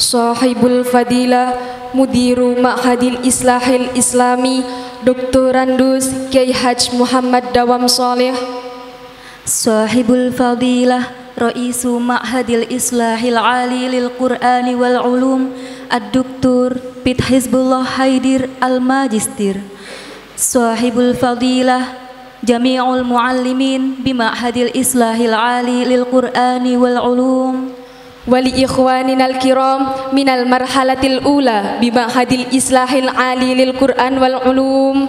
Sahibul Fadilah Mudiru Ma'hadil Islahil Islami Doktorandus Kiai Haj Muhammad Dawam Saleh. Sahibul Fadilah Raisu Ma'hadil Islahil Ali lil Qur'ani wal Ulum Ad-Doktor Pit Hizbullah Haidir Al-Majistir. Sahibul Fadilah Jami'ul Muallimin Bima'hadil Islahil Ali lil Qur'ani wal Ulum. Wali ikhwaninal kiram minal marhalatil ula bima'hadil islahil ali lil Qur'an wal ulum.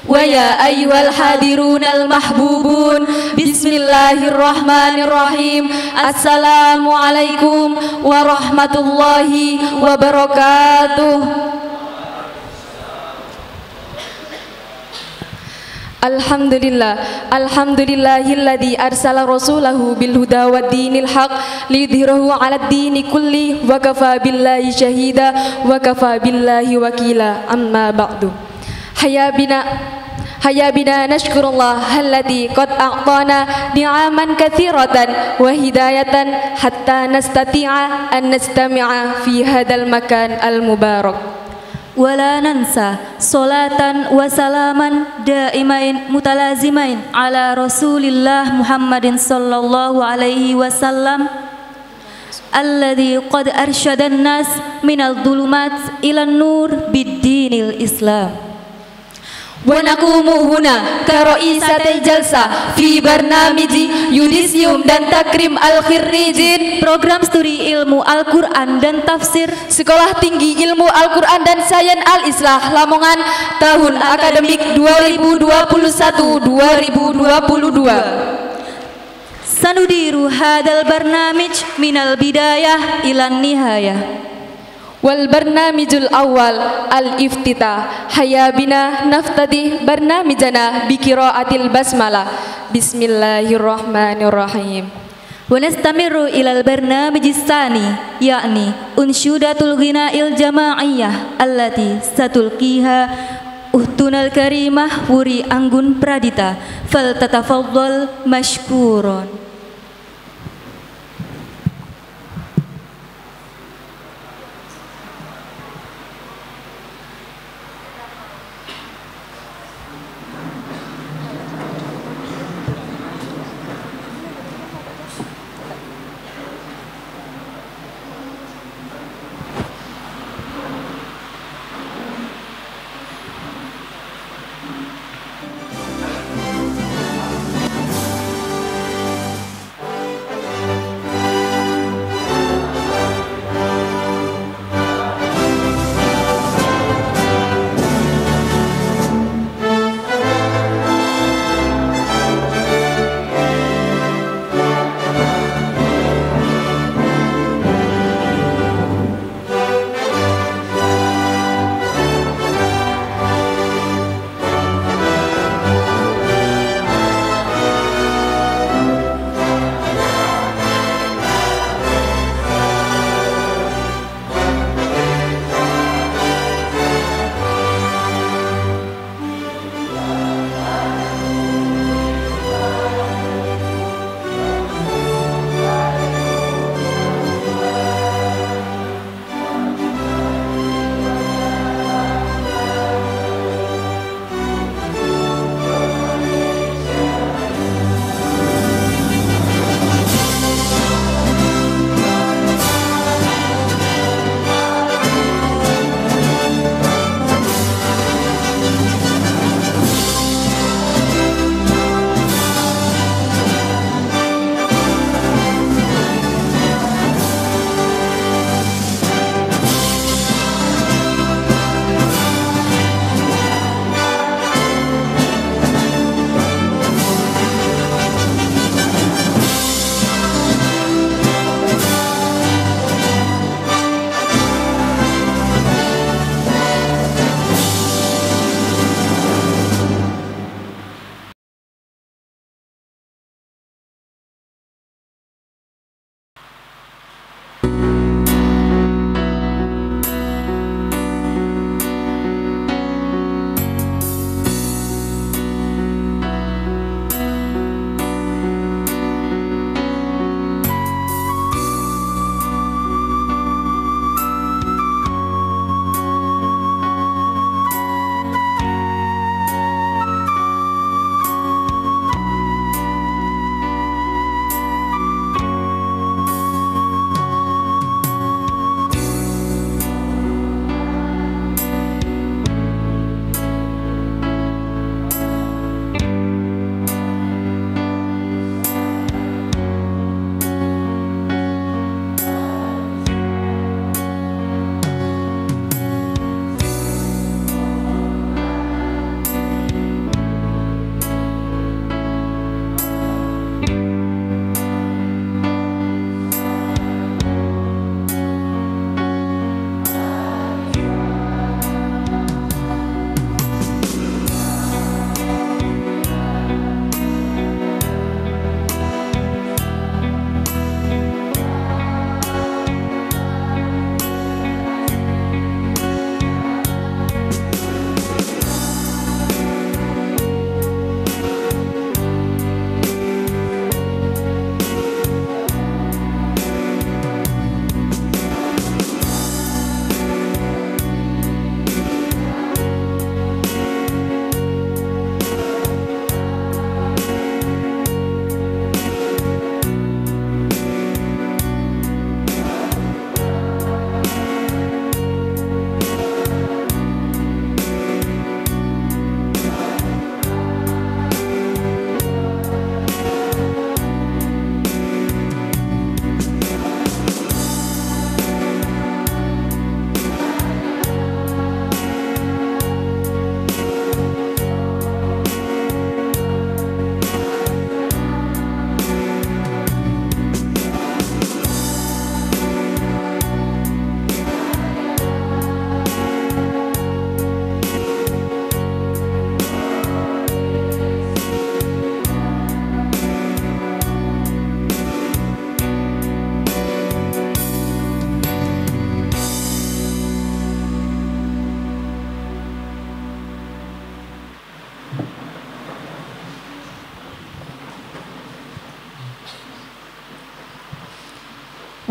Wa ya ayyuhal hadirunal mahbubun, bismillahirrahmanirrahim. Assalamualaikum warahmatullahi wabarakatuh. Alhamdulillahilladzi arsala rasulahu bil huda wad dinil haq liyudhhirahu 'alad dini kulli wa kafa billahi syahida wa kafa billahi wakila. Amma ba'du. Hayya bina nashkurullah alladzi qad a'tana ni'aman katsiratan wa hidayatan hatta nastati'a an nastami'a fi hadzal makan al mubarak. Wala nansa salatan wa salaman daimain mutalazimain ala Rasulillah Muhammadin sallallahu alaihi wasallam alladzi qad arsyadan nas minal dhulumat ilan nur bid-dinil Islam. Wa naqumu huna ka ra'isatil jalsa fi barnamiji yudisium dan takrim al-khirrijin, program studi ilmu Al-Quran dan tafsir Sekolah Tinggi Ilmu Al-Quran dan Sains Al-Islah Lamongan tahun akademik 2021-2022. sanudiru hadal barnamij minal bidayah ilan nihayah. Wal barnamijul awal al-iftitah. Hayya bina naftadi barnamijana bi qiraatil basmalah. Bismillahirrahmanirrahim. Wa nastamiru ilal barnamijis tsani yakni unsyudatul ghina'il jama'iyah allati satulqiha uhtunal karimah Wuri Anggun Pradita fal tatafaddal mashkuron.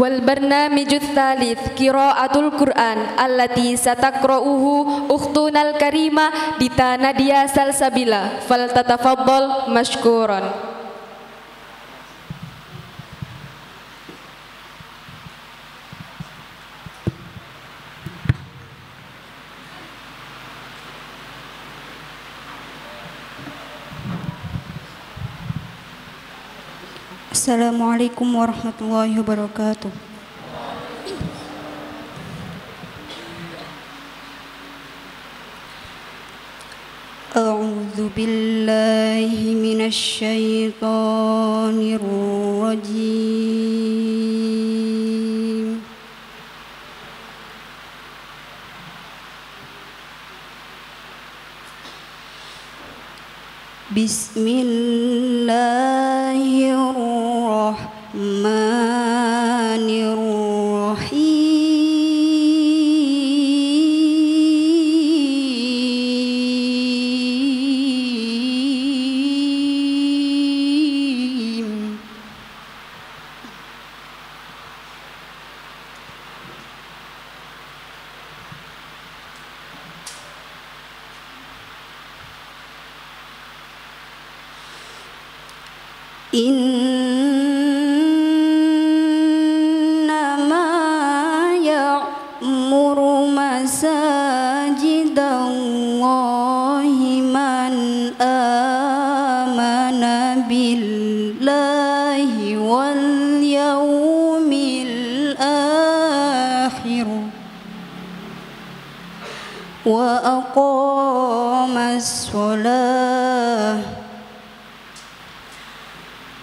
والبرنامج الثالث قراءة القرآن التي ستقرأه أختنا الكريمة ديتا ناديا سلسبيلا فلتتفضل مشكورا. Assalamualaikum warahmatullahi wabarakatuh. A'udzu billahi minasy syaithanir rajim. Bismillahirrahmanirrahim. Innama ya'muru masajidallahi man amana billahi wal yawmil akhir wa aqamas shalah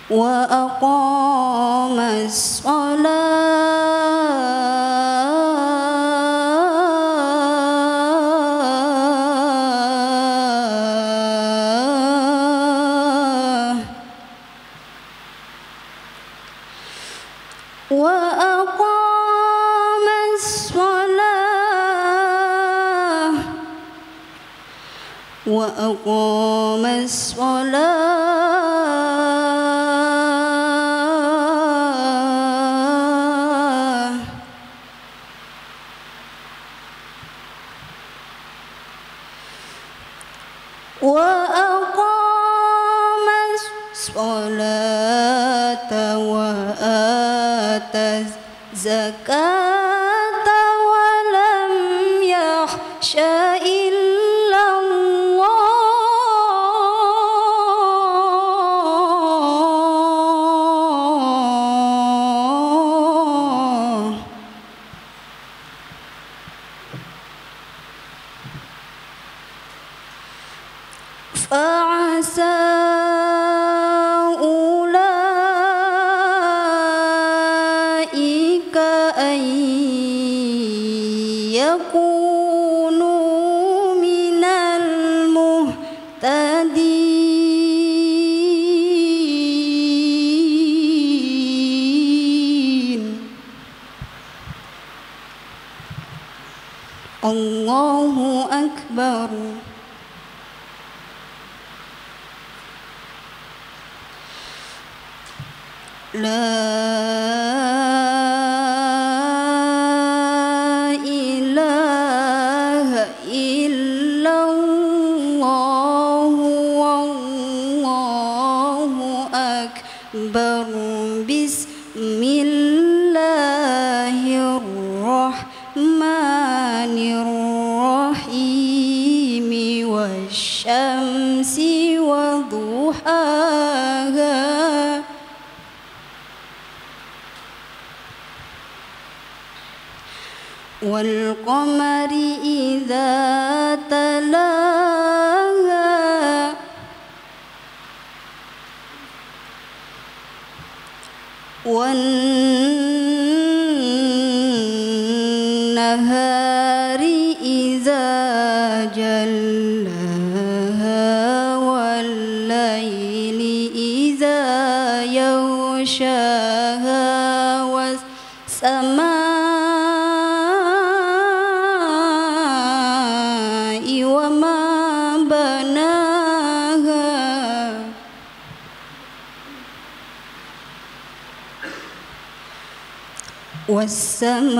وأقام الصلاة وأقام الصلاة وآتى الزكاة ولم يخش إلا الله فعسى أولئك أن يكونوا من المهتدين. الله أكبر. La ilaha illallah wallahu akbar. Bismillahirrahmanirrahim. Wasyamsi waduhaha wal qamari idza talaha wan nahari idza jallaha wal laili idza yaghshaha was sama was-samaa'i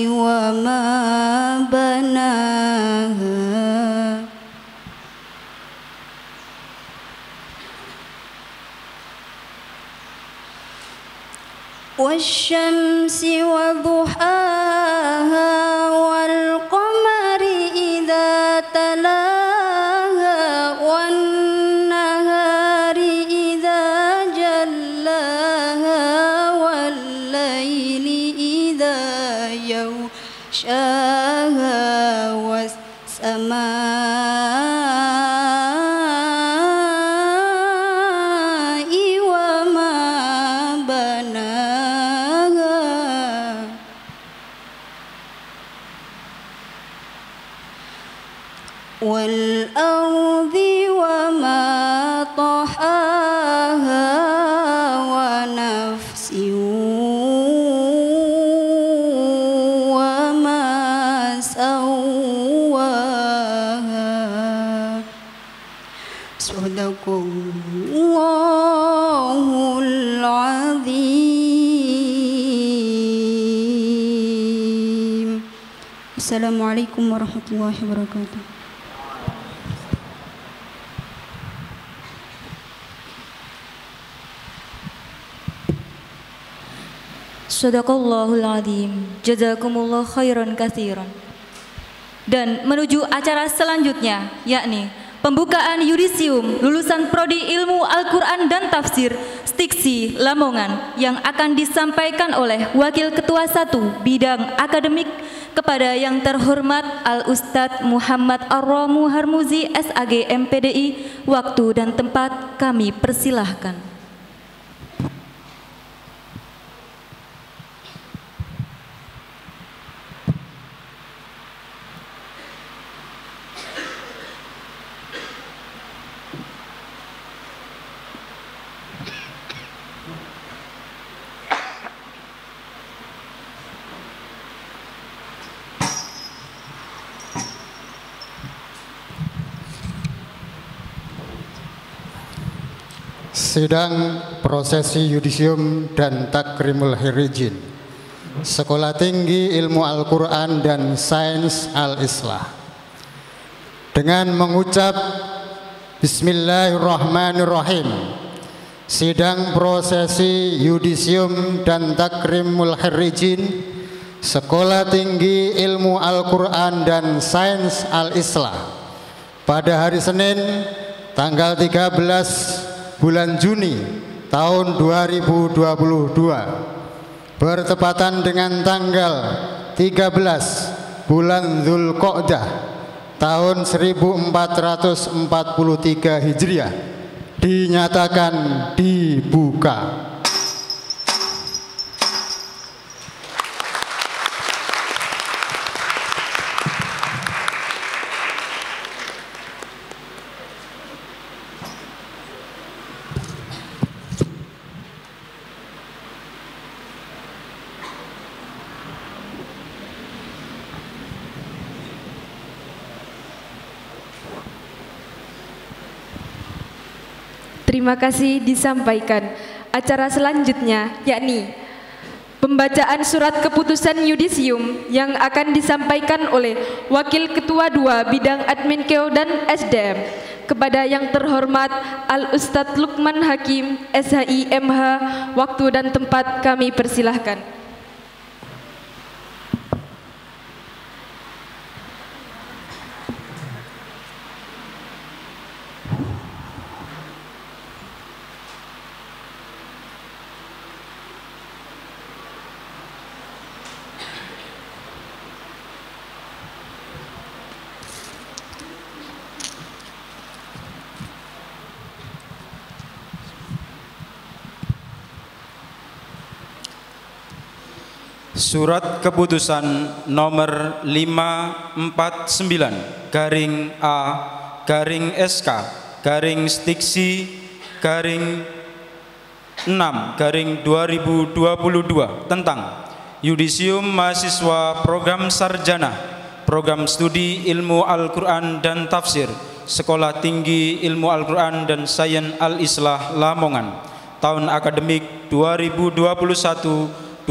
wa ma banaha wasyamsi wa duhaha wal qamari idza talaha wan nahari idza jallaha wal laili idza yaghshaha was samaa'i wa ma banaha wal ardi wa ma tahaha wa nafsin wa ma sawwaha. Sadaqallahul azim. Assalamualaikum warahmatullahi wabarakatuh. Sadaqallahul azim. Jazakumullah khairan katsiran. Dan menuju acara selanjutnya, yakni pembukaan yudisium lulusan Prodi Ilmu Al-Quran dan Tafsir Stiksi Lamongan yang akan disampaikan oleh Wakil Ketua 1 Bidang Akademik kepada yang terhormat Al-Ustadz Muhammad Ar-Romu Harmuzi SAG MPDI. Waktu dan tempat kami persilahkan. Sidang prosesi yudisium dan takrimul hirijin Sekolah Tinggi Ilmu Al-Quran dan Sains Al-Islah. Dengan mengucap Bismillahirrahmanirrahim, sidang prosesi yudisium dan takrimul hirijin Sekolah Tinggi Ilmu Al-Quran dan Sains Al-Islah pada hari Senin tanggal 13 bulan Juni tahun 2022 bertepatan dengan tanggal 13 bulan Dzulqa'dah tahun 1443 Hijriah dinyatakan dibuka. Terima kasih disampaikan. Acara selanjutnya yakni pembacaan surat keputusan yudisium yang akan disampaikan oleh Wakil Ketua 2 Bidang Adminkeo dan SDM kepada yang terhormat Al-Ustadz Lukman Hakim SHI MH. Waktu dan tempat kami persilahkan. Surat Keputusan nomor 549-A/SK/6/2022 tentang Yudisium Mahasiswa Program Sarjana Program Studi Ilmu Al-Quran dan Tafsir Sekolah Tinggi Ilmu Al-Quran dan Sains Al-Islah Lamongan, tahun akademik 2021-2022.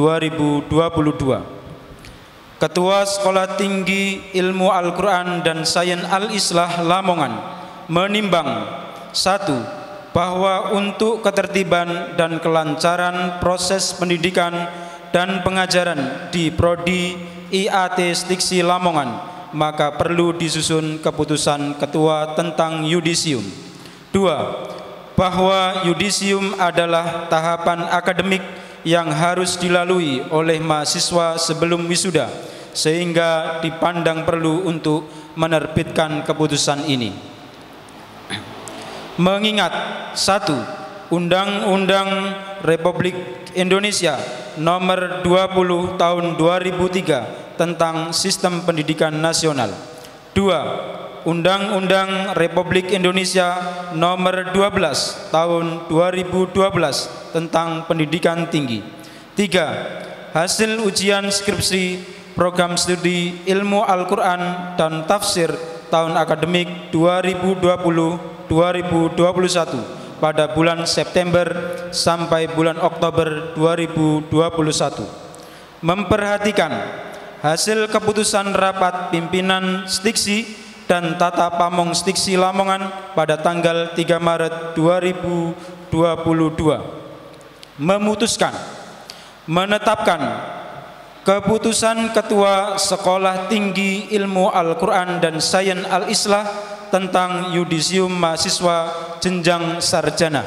Ketua Sekolah Tinggi Ilmu Al-Quran dan Sains Al-Islah Lamongan menimbang: 1. Bahwa untuk ketertiban dan kelancaran proses pendidikan dan pengajaran di Prodi IAT Stiksi Lamongan, maka perlu disusun keputusan ketua tentang yudisium. 2. Bahwa yudisium adalah tahapan akademik yang harus dilalui oleh mahasiswa sebelum wisuda, sehingga dipandang perlu untuk menerbitkan keputusan ini. Mengingat: 1. Undang-Undang Republik Indonesia Nomor 20 Tahun 2003 tentang Sistem Pendidikan Nasional. 2. Undang-Undang Republik Indonesia Nomor 12 Tahun 2012 tentang Pendidikan Tinggi. 3. Hasil ujian skripsi program studi Ilmu Al-Quran dan Tafsir tahun akademik 2020-2021 pada bulan September sampai bulan Oktober 2021. Memperhatikan hasil keputusan rapat pimpinan Stiksi dan Tata Pamong Stiksi Lamongan pada tanggal 3 Maret 2022. Memutuskan menetapkan keputusan Ketua Sekolah Tinggi Ilmu Al-Quran dan Sains Al-Islah tentang yudisium mahasiswa jenjang sarjana.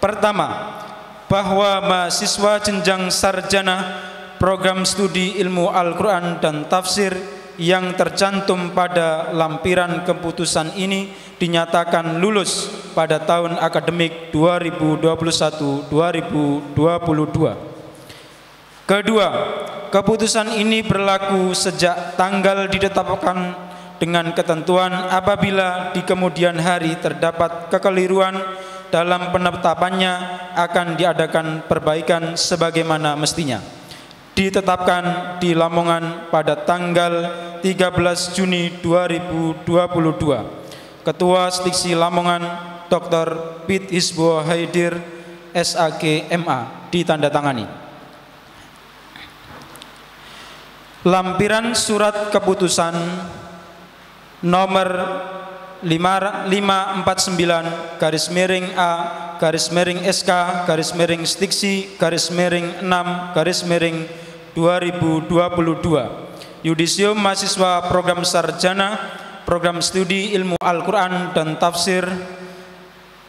Pertama, bahwa mahasiswa jenjang sarjana program studi Ilmu Al-Quran dan Tafsir yang tercantum pada lampiran keputusan ini dinyatakan lulus pada tahun akademik 2021-2022. Kedua, keputusan ini berlaku sejak tanggal ditetapkan dengan ketentuan apabila di kemudian hari terdapat kekeliruan dalam penetapannya akan diadakan perbaikan sebagaimana mestinya. Ditetapkan di Lamongan pada tanggal 13 Juni 2022. Ketua Stiksi Lamongan Dr. Pit Hizbo Haidir SAG MA, ditandatangani. Lampiran surat keputusan nomor 559-SK-Stiksi-6-2022 Yudisium Mahasiswa Program Sarjana Program Studi Ilmu Al-Quran dan Tafsir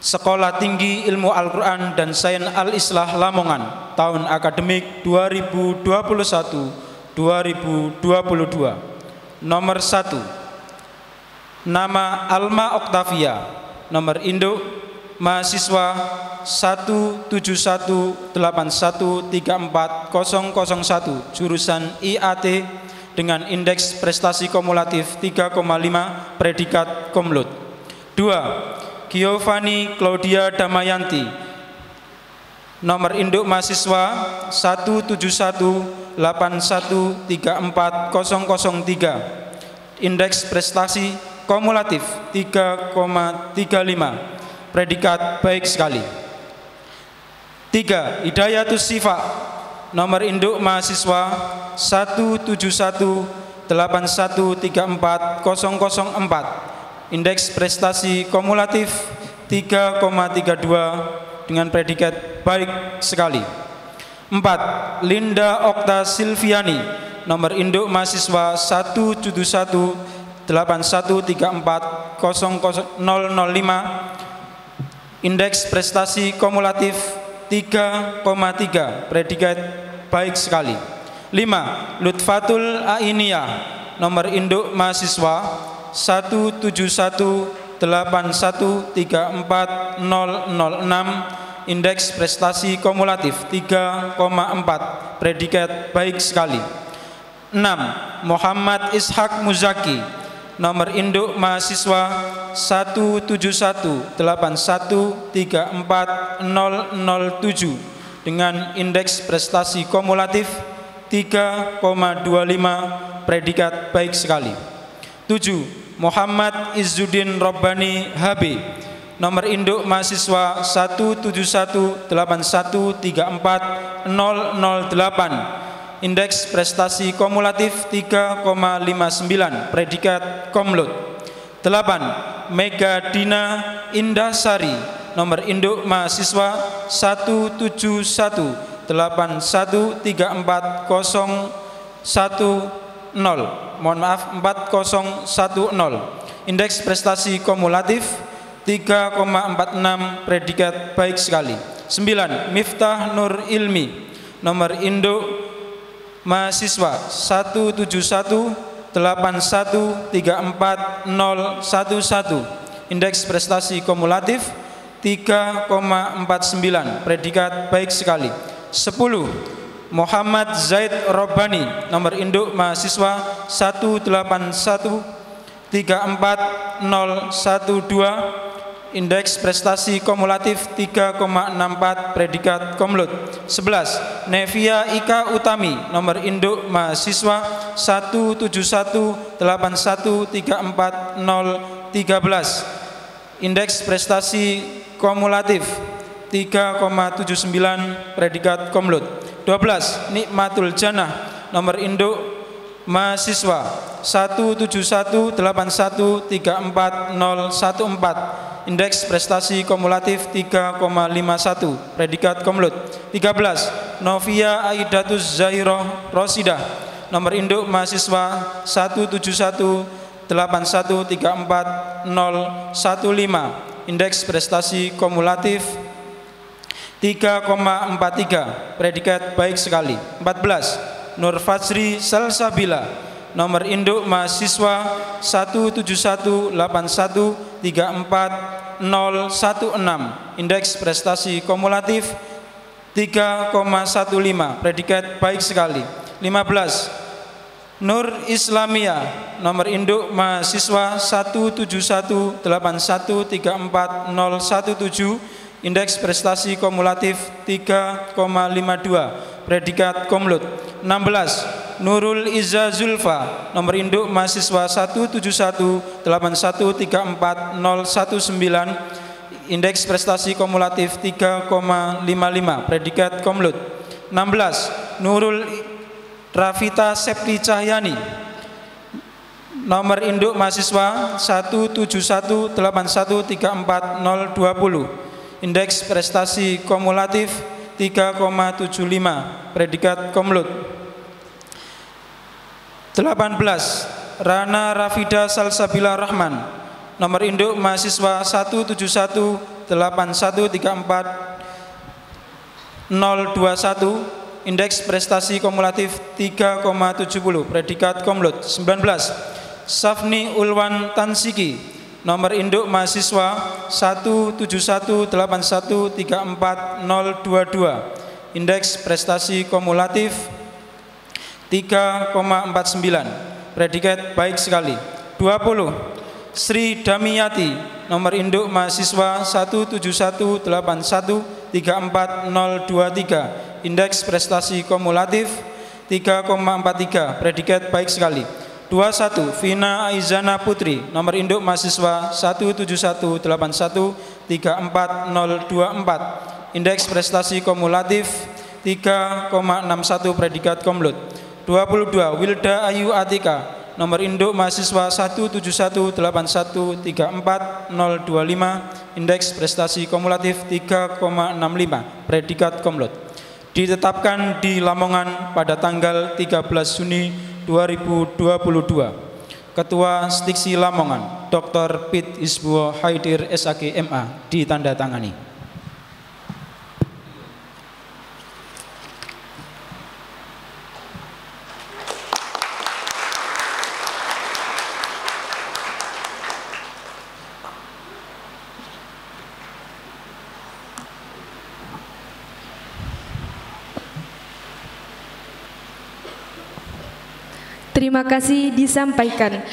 Sekolah Tinggi Ilmu Al-Quran dan Sains Al-Islah Lamongan tahun akademik 2021-2022. Nomor 1, nama Alma Oktavia, nomor induk mahasiswa 17181340001 jurusan IAT dengan indeks prestasi kumulatif 3,5 predikat Komlut. 2. Giovanni Claudia Damayanti, nomor induk mahasiswa 17181340003 indeks prestasi kumulatif 3,35 predikat baik sekali. 3. Hidayatus Sifa, nomor induk mahasiswa 17181340004 indeks prestasi kumulatif 3,32 dengan predikat baik sekali. 4. Linda Okta Silviani, nomor induk mahasiswa 17181340005 indeks prestasi kumulatif 3,3 predikat baik sekali. 5. Lutfatul Ainiyah, nomor induk mahasiswa 17181340006 indeks prestasi kumulatif 3,4 predikat baik sekali. 6. Muhammad Ishak Muzaki, nomor induk mahasiswa 17181340007 dengan indeks prestasi kumulatif 3,25 predikat baik sekali. 7. Muhammad Izzuddin Robbani HB. Nomor induk mahasiswa 17181340008. Indeks prestasi kumulatif 3,59, predikat Komlut. 8. Mega Dina Indasari. Nomor induk mahasiswa 17181340010. Mohon maaf, 4010. Indeks prestasi kumulatif 3,46, predikat baik sekali. 9. Miftah Nur Ilmi. Nomor induk mahasiswa 17181340011. Indeks prestasi kumulatif 3,49, predikat baik sekali. 10. Muhammad Zaid Robbani. Nomor induk mahasiswa 181340012. Indeks prestasi kumulatif 3,64, predikat Komlut. 11. Nevia Ika Utami. Nomor induk mahasiswa 17181340013. Indeks prestasi kumulatif 3,79, predikat Komlut. 12. Nikmatul Jannah. Nomor induk mahasiswa 17181340014. Indeks prestasi kumulatif 3,51, predikat Komlut. 13. Novia Aidatus Zahirah Rosidah. Nomor induk mahasiswa 17181340015. Indeks prestasi kumulatif 3,43, predikat baik sekali. 14. Nur Fajri Salsabila. Nomor induk mahasiswa 17181340016. Indeks prestasi kumulatif 3,15, predikat baik sekali. 15. Nur Islamia. Nomor induk mahasiswa 17181340017. Indeks prestasi kumulatif 3,52, predikat Komlut. 16. Nurul Izza Zulfa. Nomor induk mahasiswa 17181340019. Indeks prestasi kumulatif 3,55, predikat Komlut. 16. Nurul Rafita Septi Cahyani. Nomor induk mahasiswa 17181340020. Indeks prestasi kumulatif 3,75, predikat Komlut. 18. Rana Rafida Salsabila Rahman. Nomor induk mahasiswa 17181340021. Indeks prestasi kumulatif 3,70, predikat Komlut. 19. Safni Ulwan Tansiki. Nomor induk mahasiswa 17181340022. Indeks prestasi kumulatif 3,49, predikat baik sekali. 20. Sri Damiyati. Nomor induk mahasiswa 17181340023. Indeks prestasi kumulatif 3,43, predikat baik sekali. 21. Vina Aizana Putri. Nomor induk mahasiswa 17181340024. Indeks prestasi kumulatif 3,61, predikat Komlut. 22. Wilda Ayu Atika. Nomor induk mahasiswa 17181340025. Indeks prestasi kumulatif 3,65, predikat Komlut. Ditetapkan di Lamongan pada tanggal 13 Juni 2022. Ketua Stiksi Lamongan Dr. Pit Isbuo Haidir SAG MA ditandatangani. Terima kasih disampaikan.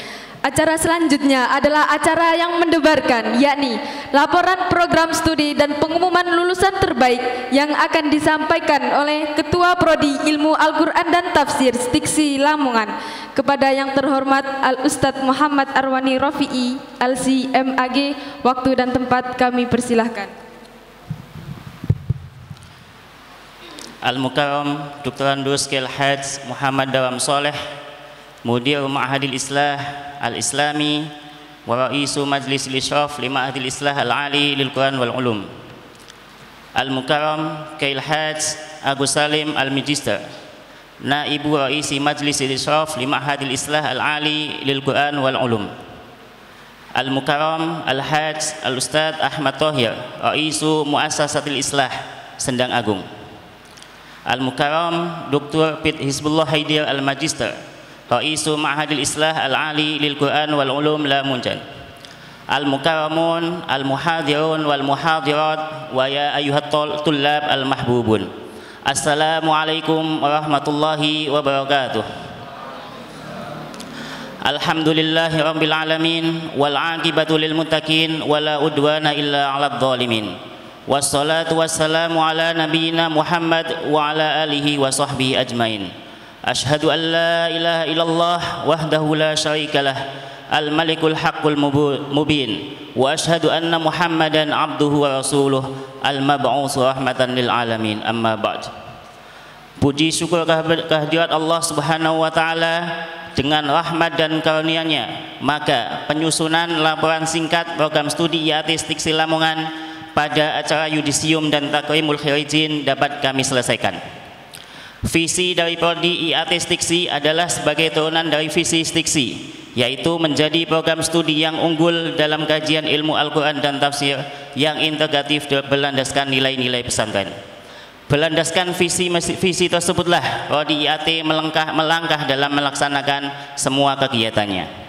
Acara selanjutnya adalah acara yang mendebarkan, yakni laporan program studi dan pengumuman lulusan terbaik yang akan disampaikan oleh Ketua Prodi Ilmu Al-Quran dan Tafsir Stiksi Lamongan kepada yang terhormat Al-Ustadz Muhammad Arwani Rafi'i LC-MAG. Waktu dan tempat kami persilahkan. Al-Mukarram Dr. Andus Al-Hajj Muhammad Dawam Soleh, Mudir Ma'hadil Islah Al-Islami wa Ra'isu Majlis Al-Ishraf li Ma'hadil Islah Al-Ali Lil-Quran Wal-Ulum. Al-Mukarram Al-Hajj Agus Salim Al-Magister, Naibu Ra'isi Majlis Al-Ishraf li Ma'hadil Islah Al-Ali Lil-Quran Wal-Ulum. Al-Mukarram Al-Hajj Al-Ustadz Ahmad Thohir, Ra'isu Muassasatil Islah Sendang Agung. Al-Mukarram Dr. Pit Hizbullah Haidir Al-Magister, Ra'isu Ma'hadil Islah Al-Ali Lil-Quran Wal-Ulum Lamunjan. Al-Mukarramun Al-Muhadirun Wal-Muhadirat wa ya ayyuhat tullab Al-Mahbubun. Assalamualaikum warahmatullahi wabarakatuh. Alhamdulillahi rabbil alamin wal aqibatu lil muttaqin wala udwana illa 'alal zalimin. Wassalatu wassalamu ala nabiyyina Muhammad wa ala alihi wa sahbihi ajmain. Ashhadu an la ilaha illallah wahdahu la syarikalah al-malikul haqqul mubin wa ashhadu anna Muhammadan abduhu wa rasuluh al-mab'us rahmatan lil alamin. Amma ba'd. Puji syukur kehadirat Allah Subhanahu wa taala dengan rahmat dan karunia-Nya, maka penyusunan laporan singkat program studi IAT Stiksi Lamongan pada acara yudisium dan takrimul khirijin dapat kami selesaikan. Visi dari Prodi IAT Stiksi adalah sebagai turunan dari visi Stiksi, yaitu menjadi program studi yang unggul dalam kajian ilmu Al-Quran dan tafsir yang integratif berlandaskan nilai-nilai pesantren. Berlandaskan visi tersebutlah Prodi IAT melangkah dalam melaksanakan semua kegiatannya.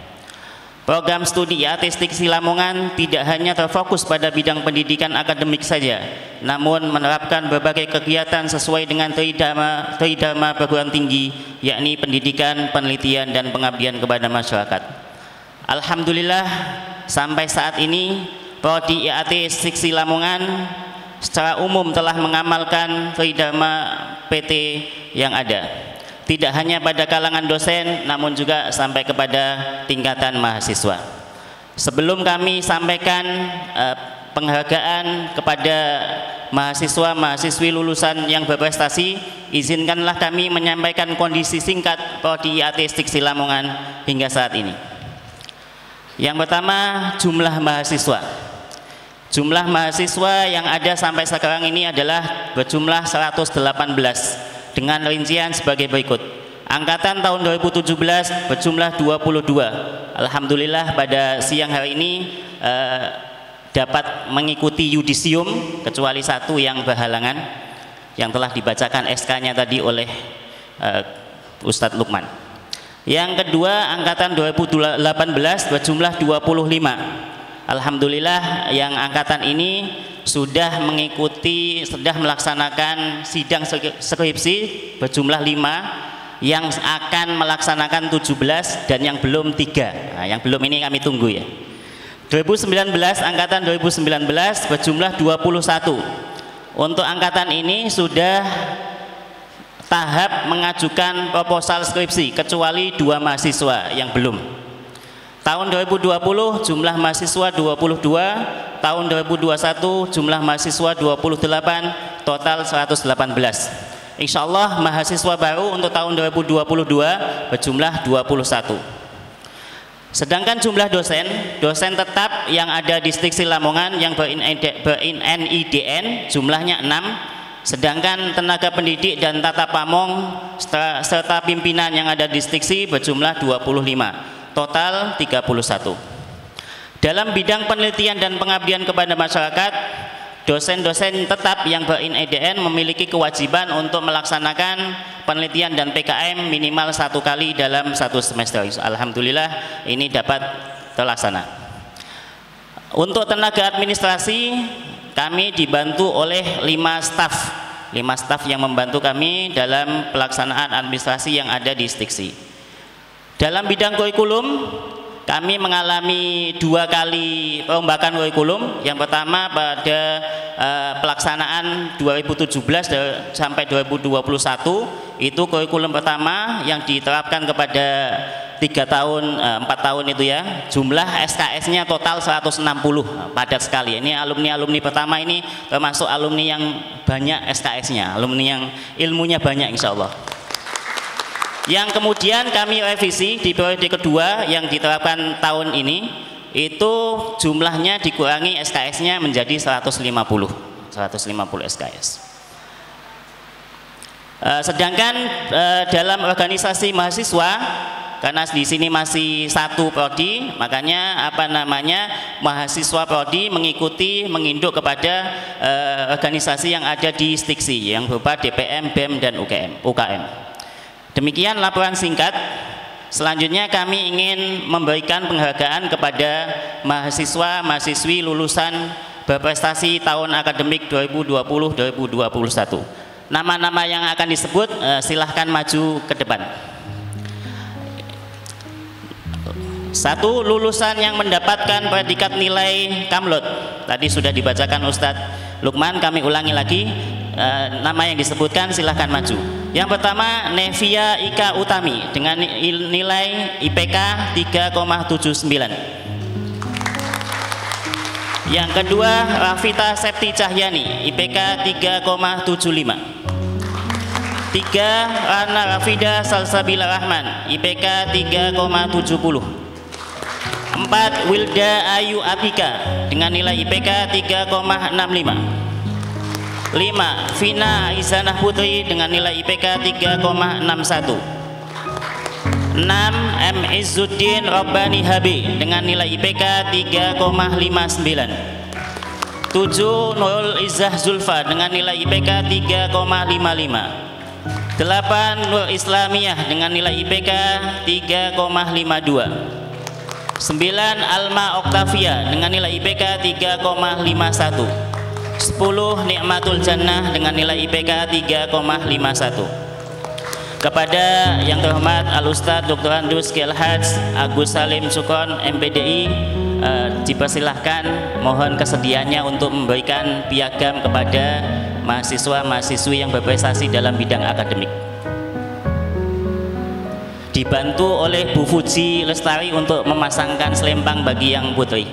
Program studi IAT Stiksi Lamongan tidak hanya terfokus pada bidang pendidikan akademik saja, namun menerapkan berbagai kegiatan sesuai dengan tridharma perguruan tinggi, yakni pendidikan, penelitian, dan pengabdian kepada masyarakat. Alhamdulillah, sampai saat ini Prodi IAT Stiksi Lamongan secara umum telah mengamalkan tridharma PT yang ada. Tidak hanya pada kalangan dosen, namun juga sampai kepada tingkatan mahasiswa. Sebelum kami sampaikan penghargaan kepada mahasiswa-mahasiswi lulusan yang berprestasi, izinkanlah kami menyampaikan kondisi singkat Prodi IAT Stiksi Lamongan hingga saat ini. Yang pertama, jumlah mahasiswa. Jumlah mahasiswa yang ada sampai sekarang ini adalah berjumlah 118 dengan rincian sebagai berikut. Angkatan tahun 2017 berjumlah 22. Alhamdulillah pada siang hari ini dapat mengikuti yudisium kecuali satu yang berhalangan, yang telah dibacakan SK-nya tadi oleh Ustadz Lukman. Yang kedua, angkatan 2018 berjumlah 25. Alhamdulillah yang angkatan ini sudah melaksanakan sidang skripsi berjumlah 5, yang akan melaksanakan 17, dan yang belum 3. Nah, yang belum ini kami tunggu ya. 2019, angkatan 2019 berjumlah 21. Untuk angkatan ini sudah tahap mengajukan proposal skripsi kecuali 2 mahasiswa yang belum. Tahun 2020 jumlah mahasiswa 22, tahun 2021 jumlah mahasiswa 28, total 118. Insya Allah mahasiswa baru untuk tahun 2022 berjumlah 21. Sedangkan jumlah dosen tetap yang ada di Stiksi Lamongan yang ber-NIDN jumlahnya 6, sedangkan tenaga pendidik dan tata pamong serta pimpinan yang ada di Stiksi berjumlah 25. Total 31. Dalam bidang penelitian dan pengabdian kepada masyarakat, dosen-dosen tetap yang ber-NIDN memiliki kewajiban untuk melaksanakan penelitian dan PKM minimal 1 kali dalam 1 semester. Alhamdulillah ini dapat terlaksana. Untuk tenaga administrasi, kami dibantu oleh 5 staf yang membantu kami dalam pelaksanaan administrasi yang ada di Stiksi. Dalam bidang kurikulum, kami mengalami 2 kali perombakan kurikulum. Yang pertama pada pelaksanaan 2017 sampai 2021, itu kurikulum pertama yang diterapkan kepada 4 tahun itu ya. Jumlah SKS-nya total 160, padat sekali. Ini alumni pertama ini termasuk alumni yang banyak SKS-nya, alumni yang ilmunya banyak insya Allah. Yang kemudian kami revisi di periode kedua yang diterapkan tahun ini, itu jumlahnya dikurangi SKS-nya menjadi 150 SKS. Sedangkan dalam organisasi mahasiswa, karena di sini masih 1 prodi, makanya mahasiswa prodi menginduk kepada organisasi yang ada di Stiksi yang berupa DPM, BEM dan UKM. Demikian laporan singkat. Selanjutnya kami ingin memberikan penghargaan kepada mahasiswa-mahasiswi lulusan berprestasi tahun akademik 2020-2021. Nama-nama yang akan disebut silahkan maju ke depan. 1. Lulusan yang mendapatkan predikat nilai kamlot. Tadi sudah dibacakan Ustadz Lukman, kami ulangi lagi. Nama yang disebutkan silahkan maju. Yang pertama Nevia Ika Utami dengan nilai IPK 3,79. Yang kedua Rafita Septi Cahyani IPK 3,75. 3. Rana Rafida Salsabila Rahman IPK 3,70. 4. Wilda Ayu Atika dengan nilai IPK 3,65. 5. Vina Izanah Putri dengan nilai IPK 3,61. 6. M. Izzuddin Robbani Habi dengan nilai IPK 3,59. 7. Nurul Izzah Zulfa dengan nilai IPK 3,55. 8. Nur Islamiyah dengan nilai IPK 3,52. 9. Alma Oktavia dengan nilai IPK 3,51. 10. Nikmatul Jannah dengan nilai IPK 3,51. Kepada yang terhormat Al-Ustadz Dr. Andus Kiai Al-Haj Agus Salim Sukron MPDI, dipersilahkan mohon kesediaannya untuk memberikan piagam kepada mahasiswa-mahasiswi yang berprestasi dalam bidang akademik. Dibantu oleh Bu Fuji Lestari untuk memasangkan selempang bagi yang putri.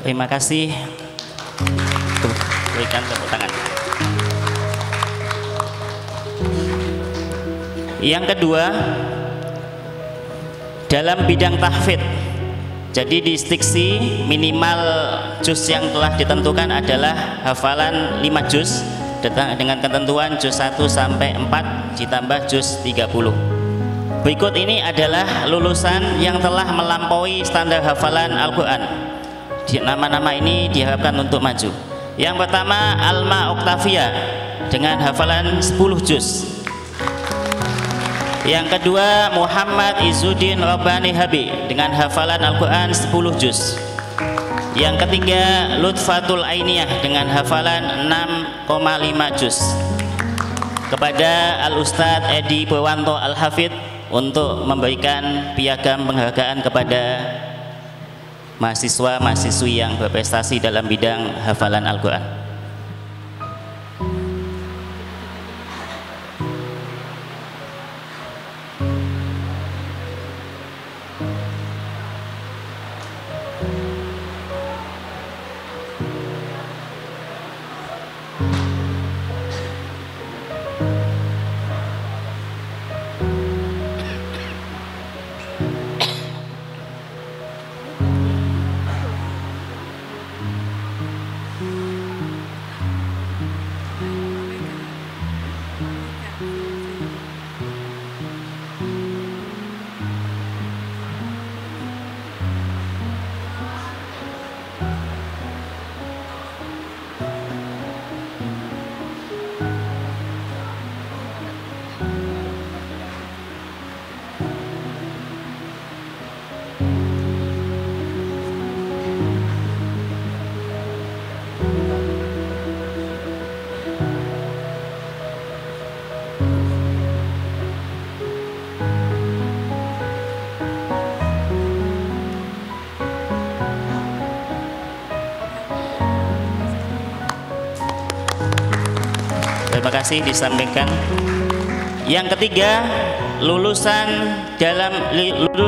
Terima kasih. Berikan tepuk tangan. Yang kedua, dalam bidang tahfidz. Jadi di distiksi minimal juz yang telah ditentukan adalah hafalan 5 juz dengan ketentuan juz 1 sampai 4 ditambah juz 30. Berikut ini adalah lulusan yang telah melampaui standar hafalan Al-Quran. Nama-nama ini diharapkan untuk maju. Yang pertama, Alma Oktavia dengan hafalan 10 juz. Yang kedua, Muhammad Izzuddin Rabbani Habib dengan hafalan Al-Quran 10 juz. Yang ketiga, Lutfatul Ainiyah dengan hafalan 6,5 juz. Kepada Al-Ustadz Edi Purwanto Al-Hafidh untuk memberikan piagam penghargaan kepada mahasiswa-mahasiswi yang berprestasi dalam bidang hafalan Al-Quran. Terima kasih disampaikan. Yang ketiga, lulusan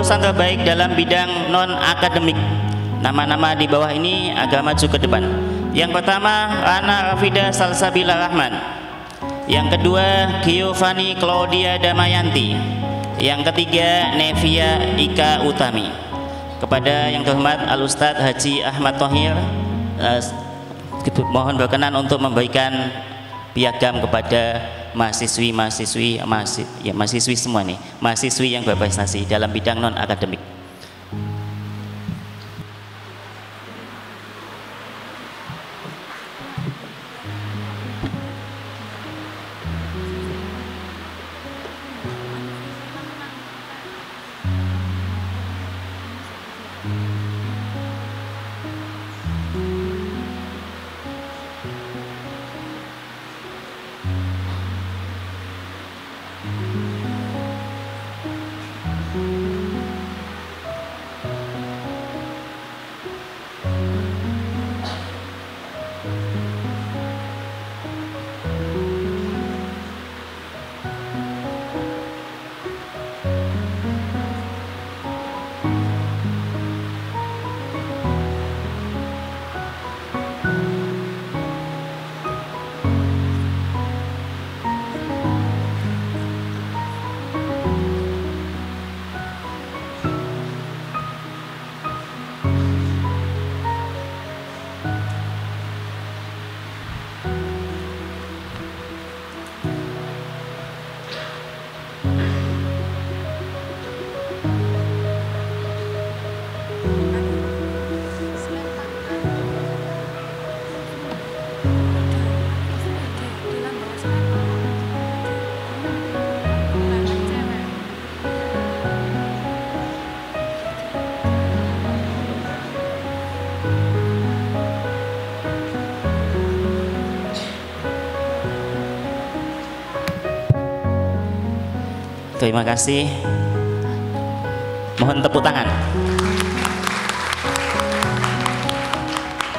terbaik dalam bidang non akademik. Nama-nama di bawah ini agak maju ke depan. Yang pertama, Rana Rafida Salsabila Rahman. Yang kedua, Giovanni Claudia Damayanti. Yang ketiga, Nevia Ika Utami. Kepada yang terhormat Al-Ustadz Haji Ahmad Thohir, mohon berkenan untuk memberikan piagam kepada mahasiswi semua nih, mahasiswi yang berprestasi dalam bidang non akademik. Terima kasih. Mohon tepuk tangan.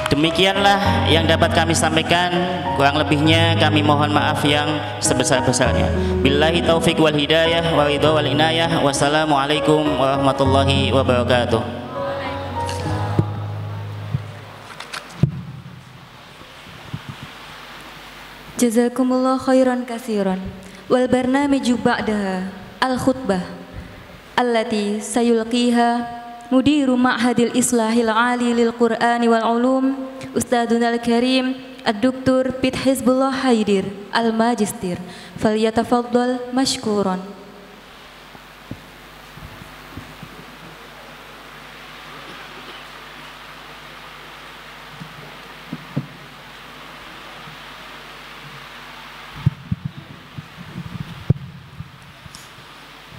Demikianlah yang dapat kami sampaikan. Kurang lebihnya kami mohon maaf yang sebesar-besarnya. Billahi taufik wal hidayah wa ridha wal inayah. Wassalamualaikum warahmatullahi wabarakatuh. Jazakumullah khairan katsiran. Wal barnamiju ba'daha al-khutbah allati sayulqiha mudiru ma'hadil islahil ali lil qur'ani wal ulum Ustaduna al-karim Ad-Duktur Pit Hizbullah Haidir Al-Majistir falyatafaddal mashkuran.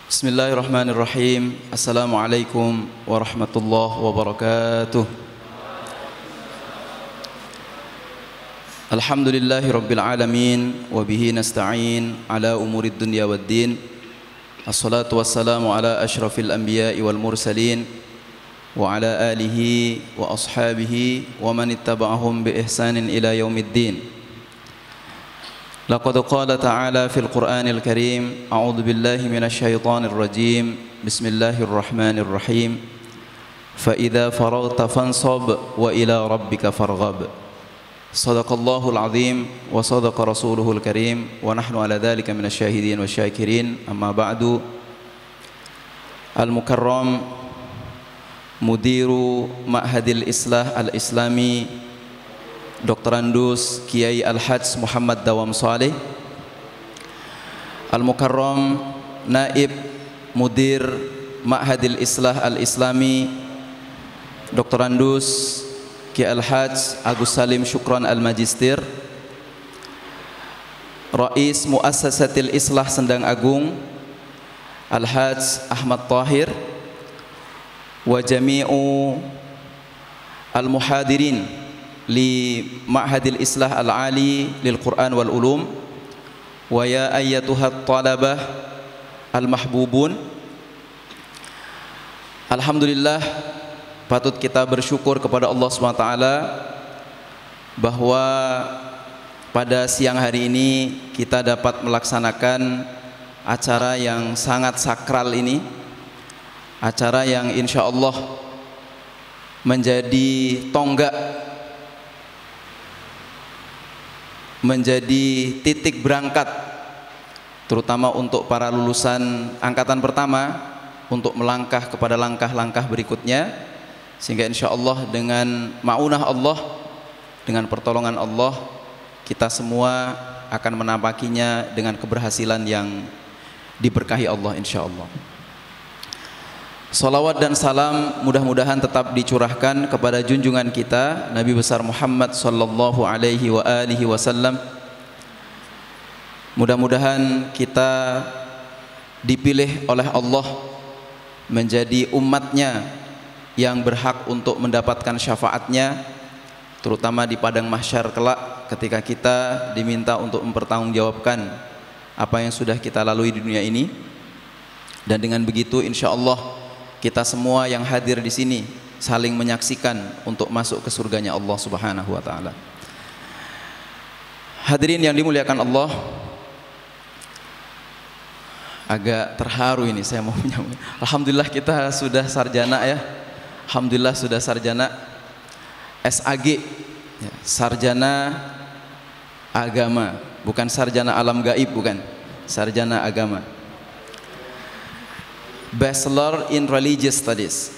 Bismillahirrahmanirrahim. Assalamualaikum warahmatullahi wabarakatuh. Alhamdulillahi rabbil alamin wa bihi nasta'in ala umurid dunya waddin. Assalatu wassalamu ala asyrafil anbiya'i wal mursalin wa ala alihi wa ashabihi wa man ittaba'ahum bi ihsanin ila yaumiddin. Laqad qala ta'ala fil Qur'anil Karim, a'udzu billahi minasy syaithanir rajim. Bismillahirrahmanirrahim. Fa idza faraghta fansab wa ila rabbika farghab. Shadaqallahul azim wa sadaqa rasuluhul karim wa nahnu ala dzalika minasy syahidin wasyakirin. Amma ba'du. Al-Mukarram Mudiru Ma'hadil Islah Al-Islami Dr. Andus Kiai Al-Hajj Muhammad Dawam Saleh, Al-Mukarram Naib Mudir Ma'hadil Islah Al-Islami Dr. Andus Kiai Al-Hajj Agus Salim Syukran Al-Majistir, Rais Muassasatil Islah Sendang Agung Al-Hajj Ahmad Tahir, wa jami'u al-muhadirin li Ma'hadil Islah Al-Ali lil Quran wal Ulum, wa ya ayyatuhat talabah al-mahbubun. Alhamdulillah, patut kita bersyukur kepada Allah SWT bahwa pada siang hari ini kita dapat melaksanakan acara yang sangat sakral ini, acara yang insya Allah menjadi tonggak, menjadi titik berangkat terutama untuk para lulusan angkatan pertama untuk melangkah kepada langkah-langkah berikutnya, sehingga insya Allah dengan ma'unah Allah, dengan pertolongan Allah, kita semua akan menampakinya dengan keberhasilan yang diberkahi Allah insya Allah. Salawat dan salam mudah-mudahan tetap dicurahkan kepada junjungan kita Nabi besar Muhammad sallallahu alaihi wa alihi wasallam. Mudah-mudahan kita dipilih oleh Allah menjadi umatnya yang berhak untuk mendapatkan syafaatnya, terutama di padang mahsyar kelak ketika kita diminta untuk mempertanggungjawabkan apa yang sudah kita lalui di dunia ini. Dan dengan begitu insya Allah kita semua yang hadir di sini saling menyaksikan untuk masuk ke surganya Allah Subhanahu wa taala. Hadirin yang dimuliakan Allah, agak terharu ini saya mau menyampaikan. Alhamdulillah kita sudah sarjana ya. Alhamdulillah sudah sarjana SAG, ya, sarjana agama, bukan sarjana alam gaib, bukan, sarjana agama. Bachelor in Religious Studies,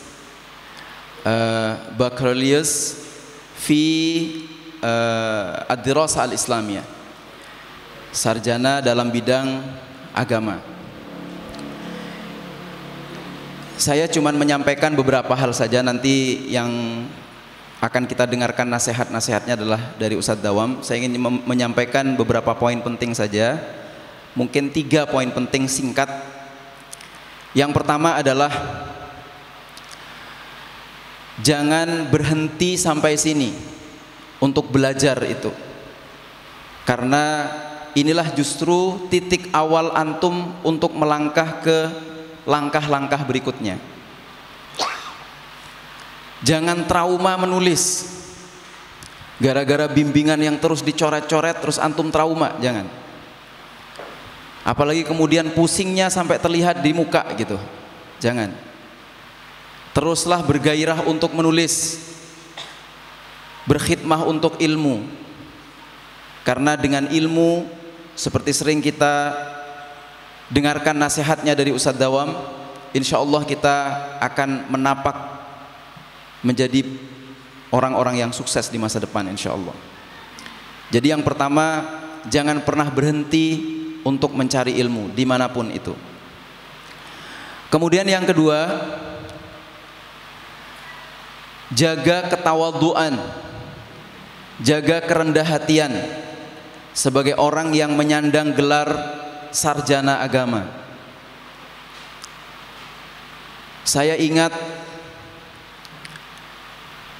Baccalaureus fi ad-dirasah al-islamiyah, sarjana dalam bidang agama. Saya cuma menyampaikan beberapa hal saja, nanti yang akan kita dengarkan nasihat-nasihatnya adalah dari Ustadz Dawam. Saya ingin menyampaikan beberapa poin penting saja, mungkin 3 poin penting singkat. Yang pertama adalah jangan berhenti sampai sini untuk belajar itu, karena inilah justru titik awal antum untuk melangkah ke langkah-langkah berikutnya. Jangan trauma menulis gara-gara bimbingan yang terus dicoret-coret terus antum trauma, jangan. Apalagi kemudian pusingnya sampai terlihat di muka gitu, jangan. Teruslah bergairah untuk menulis, berkhidmah untuk ilmu. Karena dengan ilmu seperti sering kita dengarkan nasihatnya dari Ustadz Dawam, insya Allah kita akan menapak menjadi orang-orang yang sukses di masa depan insya Allah. Jadi yang pertama, jangan pernah berhenti untuk mencari ilmu dimanapun itu. Kemudian yang kedua, jaga ketawaduan, jaga kerendah hatian sebagai orang yang menyandang gelar sarjana agama. Saya ingat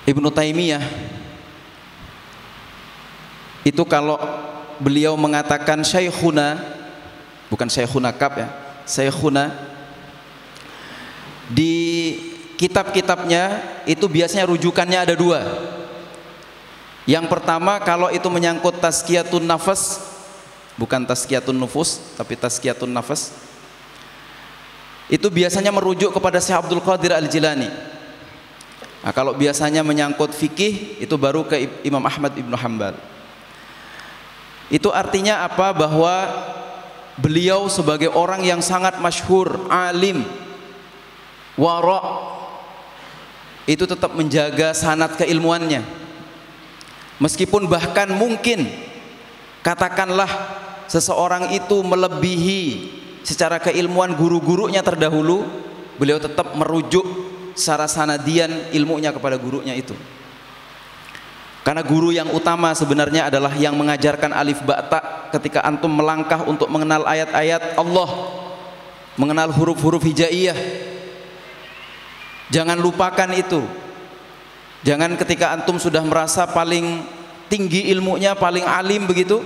Ibnu Taimiyah itu kalau beliau mengatakan Syekhuna, bukan Syekhuna Kap ya, Syekhuna, di kitab-kitabnya itu biasanya rujukannya ada dua. Yang pertama kalau itu menyangkut tazkiyatun nafas, bukan tazkiyatun nufus tapi tazkiyatun nafas, itu biasanya merujuk kepada Syekh Abdul Qadir Al-Jilani. Nah, kalau biasanya menyangkut fikih itu baru ke Imam Ahmad Ibnu Hanbal. Itu artinya apa? Bahwa beliau sebagai orang yang sangat masyhur, alim, wara', itu tetap menjaga sanad keilmuannya. Meskipun bahkan mungkin katakanlah seseorang itu melebihi secara keilmuan guru-gurunya terdahulu, beliau tetap merujuk secara sanadian ilmunya kepada gurunya itu. Karena guru yang utama sebenarnya adalah yang mengajarkan alif ba ta ketika antum melangkah untuk mengenal ayat-ayat Allah, mengenal huruf-huruf hijaiyah. Jangan lupakan itu. Jangan ketika antum sudah merasa paling tinggi ilmunya, paling alim begitu,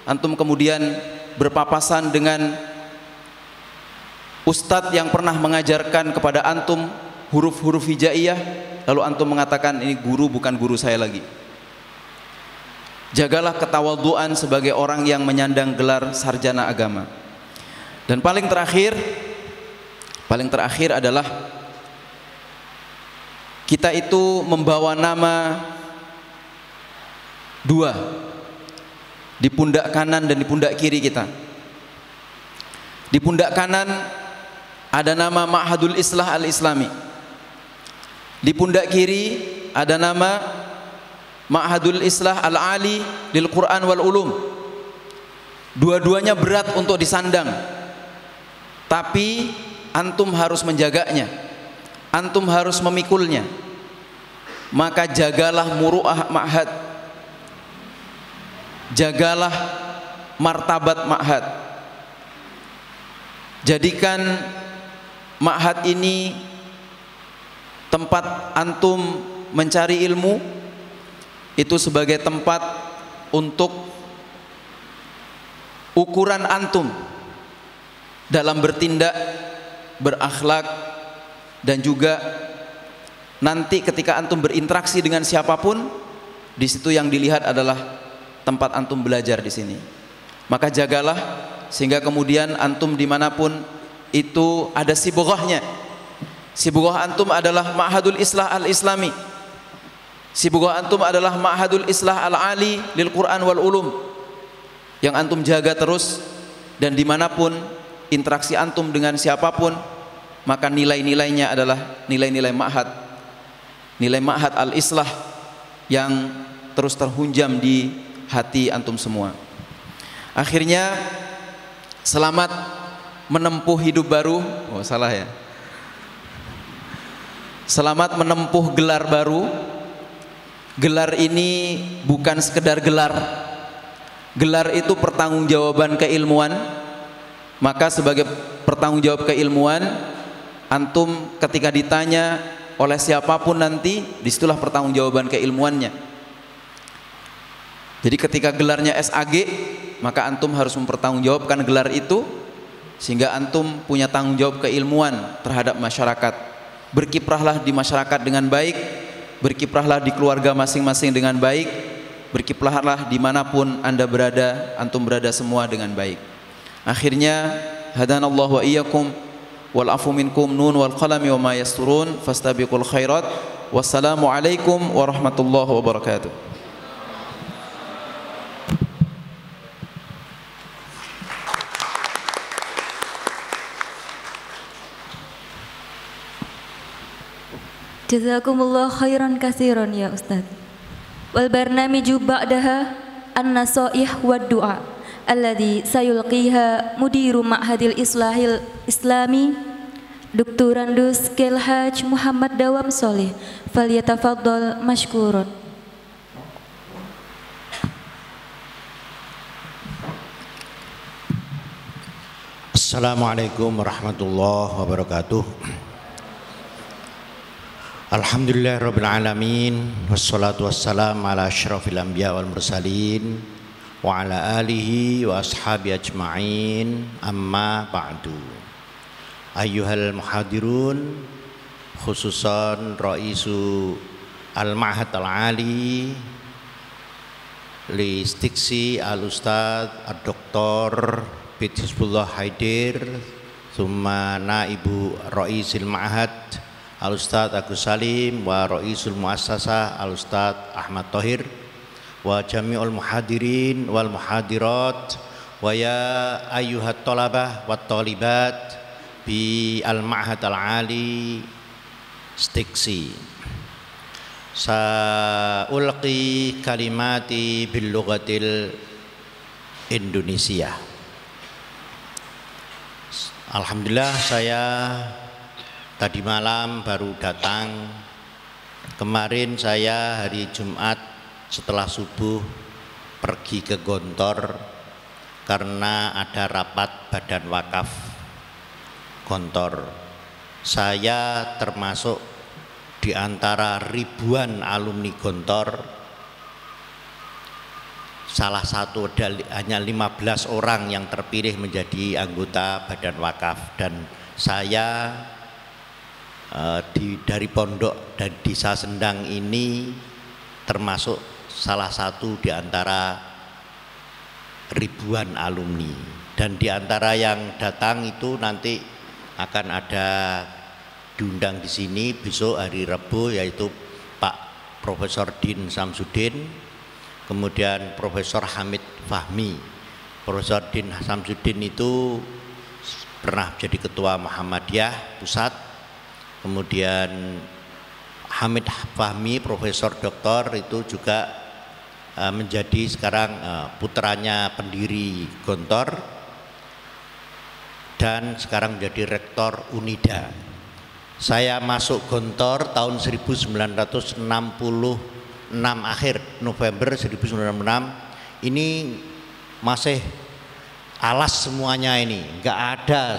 antum kemudian berpapasan dengan ustadz yang pernah mengajarkan kepada antum huruf-huruf hijaiyah, lalu antum mengatakan ini guru bukan guru saya lagi. Jagalah ketawaduan sebagai orang yang menyandang gelar sarjana agama. Dan paling terakhir adalah kita itu membawa nama dua di pundak kanan dan di pundak kiri kita. Di pundak kanan ada nama Ma'hadul Islah Al-Islami. Di pundak kiri ada nama Ma'hadul Islah Al-Ali lil Quran wal Ulum. Dua-duanya berat untuk disandang, tapi antum harus menjaganya, antum harus memikulnya. Maka jagalah muru'ah ma'had, jagalah martabat ma'had. Jadikan ma'had ini tempat antum mencari ilmu itu sebagai tempat untuk ukuran antum dalam bertindak, berakhlak, dan juga nanti ketika antum berinteraksi dengan siapapun, di situ yang dilihat adalah tempat antum belajar di sini. Maka jagalah sehingga kemudian antum dimanapun itu ada sibughahnya. Sibughah antum adalah Ma'hadul Islah Al-Islami. Sibughah antum adalah Ma'hadul Islah Al-Ali lil Quran wal Ulum, yang antum jaga terus. Dan dimanapun interaksi antum dengan siapapun, maka nilai-nilainya adalah nilai-nilai ma'had, nilai ma'had al-islah yang terus terhunjam di hati antum semua. Akhirnya selamat menempuh hidup baru. Oh salah ya. Selamat menempuh gelar baru. Gelar ini bukan sekedar gelar. Gelar itu pertanggungjawaban keilmuan. Maka sebagai pertanggungjawab keilmuan, antum ketika ditanya oleh siapapun nanti, disitulah pertanggungjawaban keilmuannya. Jadi ketika gelarnya SAG, maka antum harus mempertanggungjawabkan gelar itu, sehingga antum punya tanggung jawab keilmuan terhadap masyarakat. Berkiprahlah di masyarakat dengan baik, berkiprahlah di keluarga masing-masing dengan baik, berkiprahlah dimanapun anda berada, antum berada semua dengan baik. Akhirnya hadanallahu wa iyyakum wal afu minkum nun wal qalami wa ma yasturun fastabiqul khairat. Wassalamu alaikum warahmatullahi wabarakatuh. Jazakumullah khairan katsiran ya Ustaz. Wal barnamiju ba'daha an-nasaih wad du'a alladhi sayulqiha mudiru ma'hadil islahil islami Dr. Kiai Haji Muhammad Dawam Soleh. Falyatafaddal mashkurun. Assalamualaikum warahmatullahi wabarakatuh. Alhamdulillahirabbil alamin wassalatu wassalamu ala asyrafil anbiya wal mursalin wa ala alihi wa ashabi ajma'in amma ba'du. Ayyuhal muhadirun, khususan Raisu Al-Ma'had Al-Ali li Stiksi Al-Ustadz Ad-Doktor Bid Hizbullah Haidir, summa naibu Raisil Ma'had Al-Ustadz Agus Salim wa Raisul Muassasah Al-Ustadz Ahmad Thohir wa jami'ul muhadirin wal muhadirat wa ya ayyuhat tolabah wa tolibat bi Al-Ma'had Al-Ali Stiksi. Sa'ulqi kalimati bil lughatil Indonesia. Alhamdulillah, saya tadi malam baru datang. Kemarin saya hari Jumat setelah subuh pergi ke Gontor karena ada rapat Badan Wakaf Gontor. Saya termasuk di antara ribuan alumni Gontor. Salah satu hanya 15 orang yang terpilih menjadi anggota Badan Wakaf, dan saya dari pondok dan desa Sendang ini termasuk salah satu di antara ribuan alumni. Dan di antara yang datang itu nanti akan ada diundang di sini besok hari Rabu, yaitu Pak Profesor Din Samsudin, kemudian Profesor Hamid Fahmi. Profesor Din Samsudin itu pernah jadi ketua Muhammadiyah Pusat. Kemudian Hamid Fahmi, Profesor Doktor, itu juga menjadi sekarang putranya pendiri Gontor dan sekarang menjadi rektor Unida. Saya masuk Gontor tahun 1966 akhir November 1996. Ini masih alas semuanya, ini nggak ada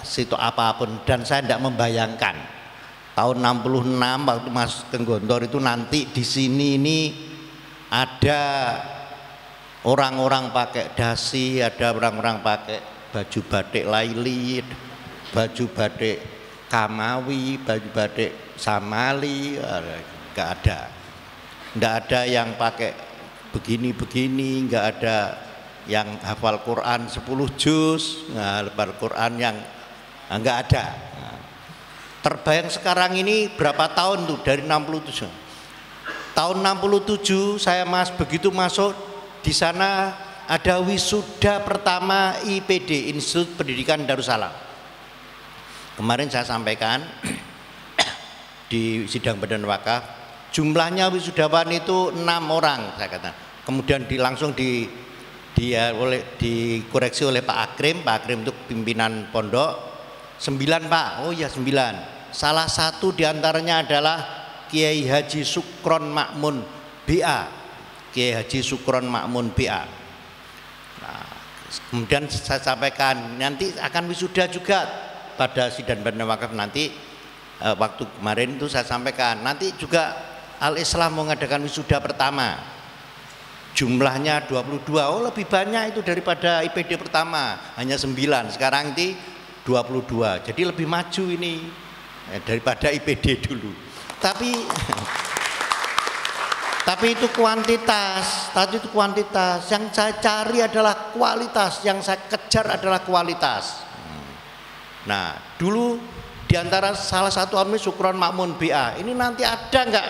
situ apapun, dan saya tidak membayangkan tahun 66 waktu masuk ke Gontor itu nanti di sini ini ada orang-orang pakai dasi, ada orang-orang pakai baju batik laili, baju batik kamawi, baju batik samali, nggak ada. Nggak ada yang pakai begini-begini, nggak ada yang hafal Quran 10 juz, hafal Quran yang nggak ada. Terbayang sekarang ini berapa tahun tuh dari 67. Tahun 67 saya begitu masuk di sana ada wisuda pertama IPD, Institut Pendidikan Darussalam. Kemarin saya sampaikan di sidang Badan Wakaf, jumlahnya wisudawan itu 6 orang saya katakan. Kemudian langsung dikoreksi oleh Pak Akrim. Pak Akrim itu pimpinan pondok. 9 Pak, oh ya 9. Salah satu diantaranya adalah Kiai Haji Sukron Makmun BA. Kiai Haji Sukron Makmun BA. Nah, kemudian saya sampaikan nanti akan wisuda juga pada sidang Badan Wakaf nanti. Waktu kemarin itu saya sampaikan nanti juga Al-Islam mengadakan wisuda pertama. Jumlahnya 22, oh lebih banyak itu daripada IPD pertama, hanya 9. Sekarang ini 22, jadi lebih maju ini daripada IPD dulu. Tapi itu kuantitas. Tadi itu kuantitas. Yang saya cari adalah kualitas. Yang saya kejar adalah kualitas. Nah, dulu diantara salah satu alumni Sukron Makmun BA ini nanti ada nggak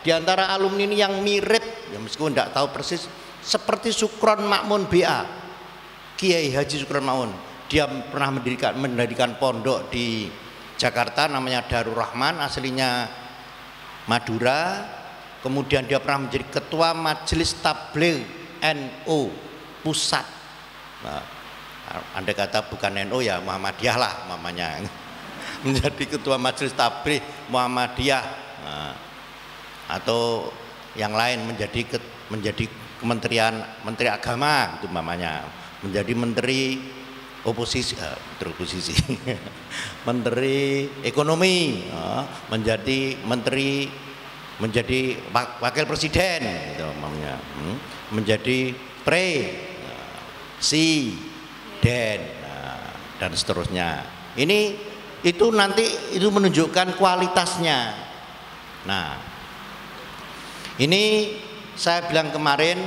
diantara alumni ini yang mirip, ya meskipun nggak tahu persis, seperti Sukron Makmun BA, Kiai Haji Sukron Makmun. Dia pernah mendirikan pondok di Jakarta namanya Darur Rahman, aslinya Madura, kemudian dia pernah menjadi ketua Majelis Tabligh NU pusat. Nah, Anda kata bukan NU ya Muhammadiyah lah mamanya. Menjadi ketua Majelis Tabligh Muhammadiyah, nah, atau yang lain menjadi Menteri Agama itu mamanya, menjadi Menteri oposisi, Menteri Ekonomi, menjadi Wakil Presiden, gitu, mamanya, menjadi Presiden, dan seterusnya. Itu nanti itu menunjukkan kualitasnya. Nah, ini saya bilang kemarin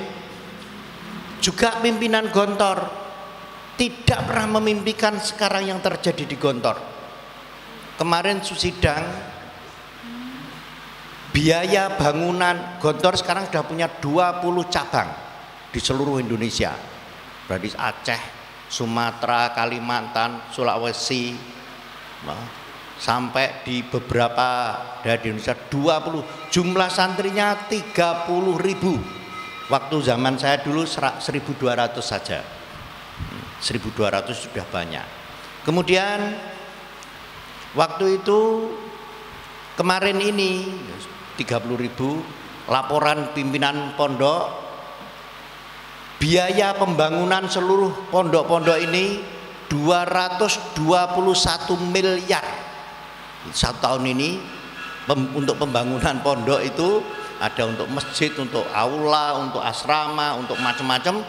juga pimpinan Gontor tidak pernah memimpikan sekarang yang terjadi di Gontor. Kemarin sidang biaya bangunan Gontor sekarang sudah punya 20 cabang di seluruh Indonesia. Berarti Aceh, Sumatera, Kalimantan, Sulawesi, sampai di beberapa daerah di Indonesia 20. Jumlah santrinya 30.000. Waktu zaman saya dulu 1.200 saja. 1.200 sudah banyak. Kemudian waktu itu kemarin ini 30.000 laporan pimpinan pondok, biaya pembangunan seluruh pondok-pondok ini 221 miliar. Satu tahun ini untuk pembangunan pondok itu ada untuk masjid, untuk aula, untuk asrama, untuk macam-macam,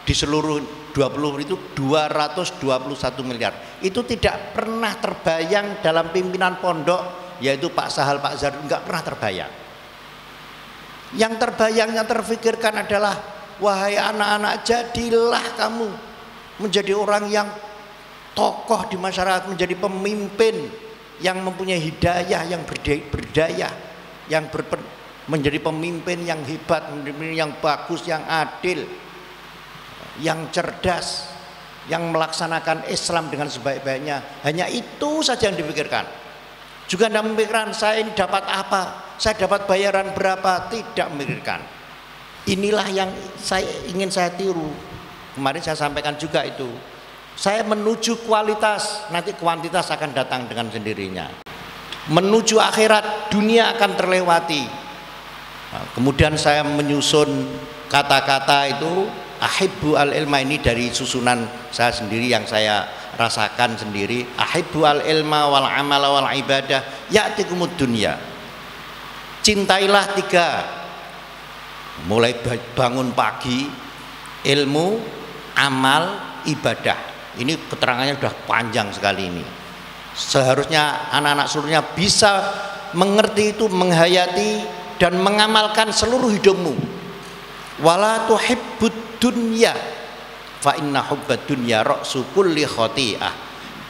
di seluruh 20 itu 221 miliar. Itu tidak pernah terbayang dalam pimpinan pondok, yaitu Pak Sahal, Pak Zarud, enggak pernah terbayang. Yang terbayang, yang terfikirkan adalah, wahai anak-anak, jadilah kamu menjadi orang yang tokoh di masyarakat, menjadi pemimpin yang mempunyai hidayah, yang berdaya, yang menjadi pemimpin yang hebat, yang bagus, yang adil, yang cerdas, yang melaksanakan Islam dengan sebaik-baiknya. Hanya itu saja yang dipikirkan. Juga tidak memikirkan saya ini dapat apa, saya dapat bayaran berapa, tidak memikirkan. Inilah yang ingin saya tiru. Kemarin saya sampaikan juga itu. Saya menuju kualitas, nanti kuantitas akan datang dengan sendirinya. Menuju akhirat, dunia akan terlewati. Nah, kemudian saya menyusun kata-kata itu, ahibbu al-ilma, ini dari susunan saya sendiri yang saya rasakan sendiri. Ahibbu al-ilma wal amala wal ibadah ya'tikumud dunya. Cintailah 3. Mulai bangun pagi, ilmu, amal, ibadah. Ini keterangannya sudah panjang sekali ini. Seharusnya anak-anak seluruhnya bisa mengerti itu, menghayati dan mengamalkan seluruh hidupmu. Wala tuhibbud dunya fa inna hubbad dunya ra'su kulli khati'ah.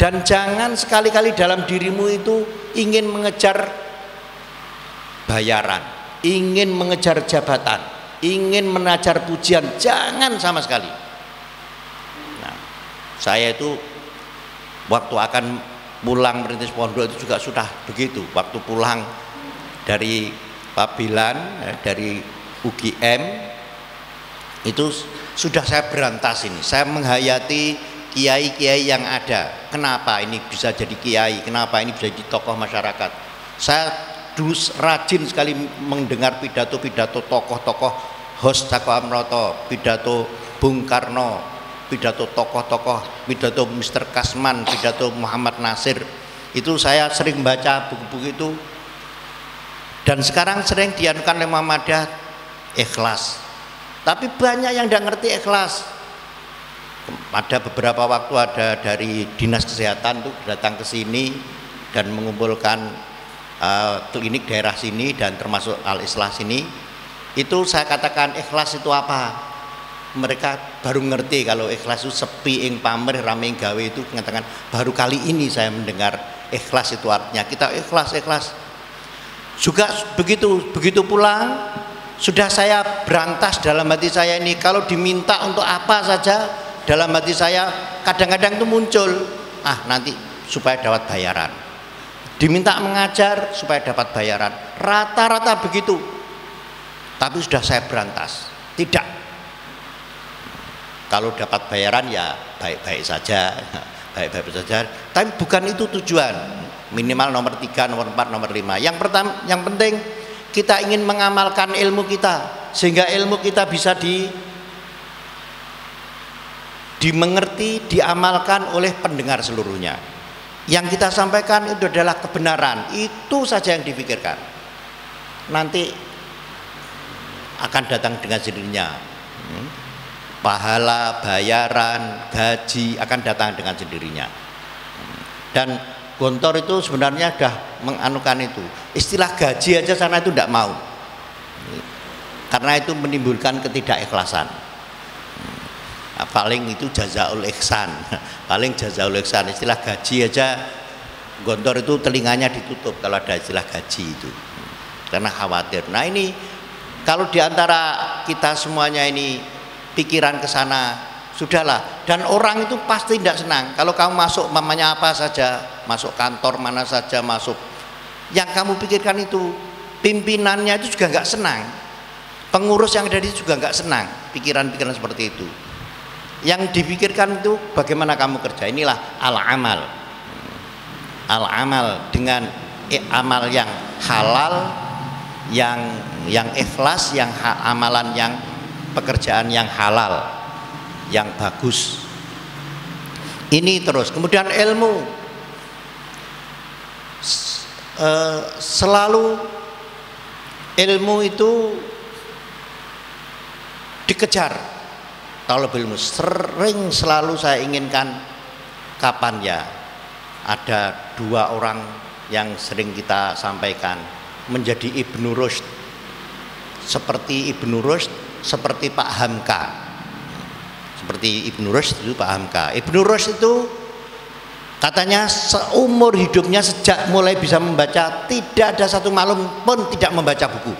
Dan jangan sekali-kali dalam dirimu itu ingin mengejar bayaran, ingin mengejar jabatan, ingin menajar pujian, jangan sama sekali. Saya itu waktu akan pulang merintis pondok itu juga sudah begitu. Waktu pulang dari Pabilan, dari UGM, itu sudah saya berantas ini. Saya menghayati kiai-kiai yang ada. Kenapa ini bisa jadi kiai? Kenapa ini bisa jadi tokoh masyarakat? Saya dulu rajin sekali mendengar pidato-pidato tokoh-tokoh, Hos Cako Amroto, pidato Bung Karno, pidato tokoh-tokoh, pidato Mr. Kasman, pidato Muhammad Nasir. Itu saya sering baca buku-buku itu. Dan sekarang sering dianukan oleh Muhammadiyah ikhlas. Tapi banyak yang tidak ngerti ikhlas. Ada beberapa waktu ada dari Dinas Kesehatan tuh datang ke sini dan mengumpulkan klinik daerah sini dan termasuk Al-Islah sini. Itu saya katakan ikhlas itu apa? Mereka baru ngerti kalau ikhlas itu sepi ing pamer rame ing gawe, itu mengatakan baru kali ini saya mendengar ikhlas itu artinya kita ikhlas. Juga begitu pulang sudah saya berantas dalam hati saya ini, kalau diminta untuk apa saja dalam hati saya kadang-kadang itu muncul nanti supaya dapat bayaran. diminta mengajar supaya dapat bayaran, rata-rata begitu. Tapi sudah saya berantas, tidak. Kalau dapat bayaran ya baik-baik saja, baik-baik saja. Tapi bukan itu tujuan. Minimal nomor 3, nomor 4, nomor 5. Yang pertama, yang penting kita ingin mengamalkan ilmu kita sehingga ilmu kita bisa dimengerti, diamalkan oleh pendengar seluruhnya. Yang kita sampaikan itu adalah kebenaran, itu saja yang dipikirkan. Nanti akan datang dengan sendirinya. Pahala, bayaran, gaji akan datang dengan sendirinya. Dan Gontor itu sebenarnya sudah menganukan itu. Istilah gaji aja sana itu tidak mau. Karena itu menimbulkan ketidakikhlasan. Paling itu jazaul ihsan, paling jazaul ihsan. Istilah gaji aja Gontor itu telinganya ditutup kalau ada istilah gaji itu, karena khawatir. Nah ini kalau diantara kita semuanya ini pikiran ke sana, sudahlah. Dan orang itu pasti tidak senang kalau kamu masuk mamanya apa saja, masuk kantor mana saja, masuk yang kamu pikirkan itu, pimpinannya itu juga nggak senang, pengurus yang ada di situ juga nggak senang, pikiran-pikiran seperti itu. Yang dipikirkan itu bagaimana kamu kerja. Inilah al-amal. Al-amal dengan amal yang halal, yang ikhlas, yang amalan yang pekerjaan yang halal, yang bagus. Ini terus. Kemudian ilmu. Selalu ilmu itu dikejar. Talabul ilmu sering selalu saya inginkan kapan ya ada 2 orang yang sering kita sampaikan menjadi Ibnu Rushd, seperti Ibnu Rushd, seperti Pak Hamka. Seperti Ibnu Rushd itu Pak Hamka. Ibnu Rushd itu katanya seumur hidupnya sejak mulai bisa membaca tidak ada satu malam pun tidak membaca buku.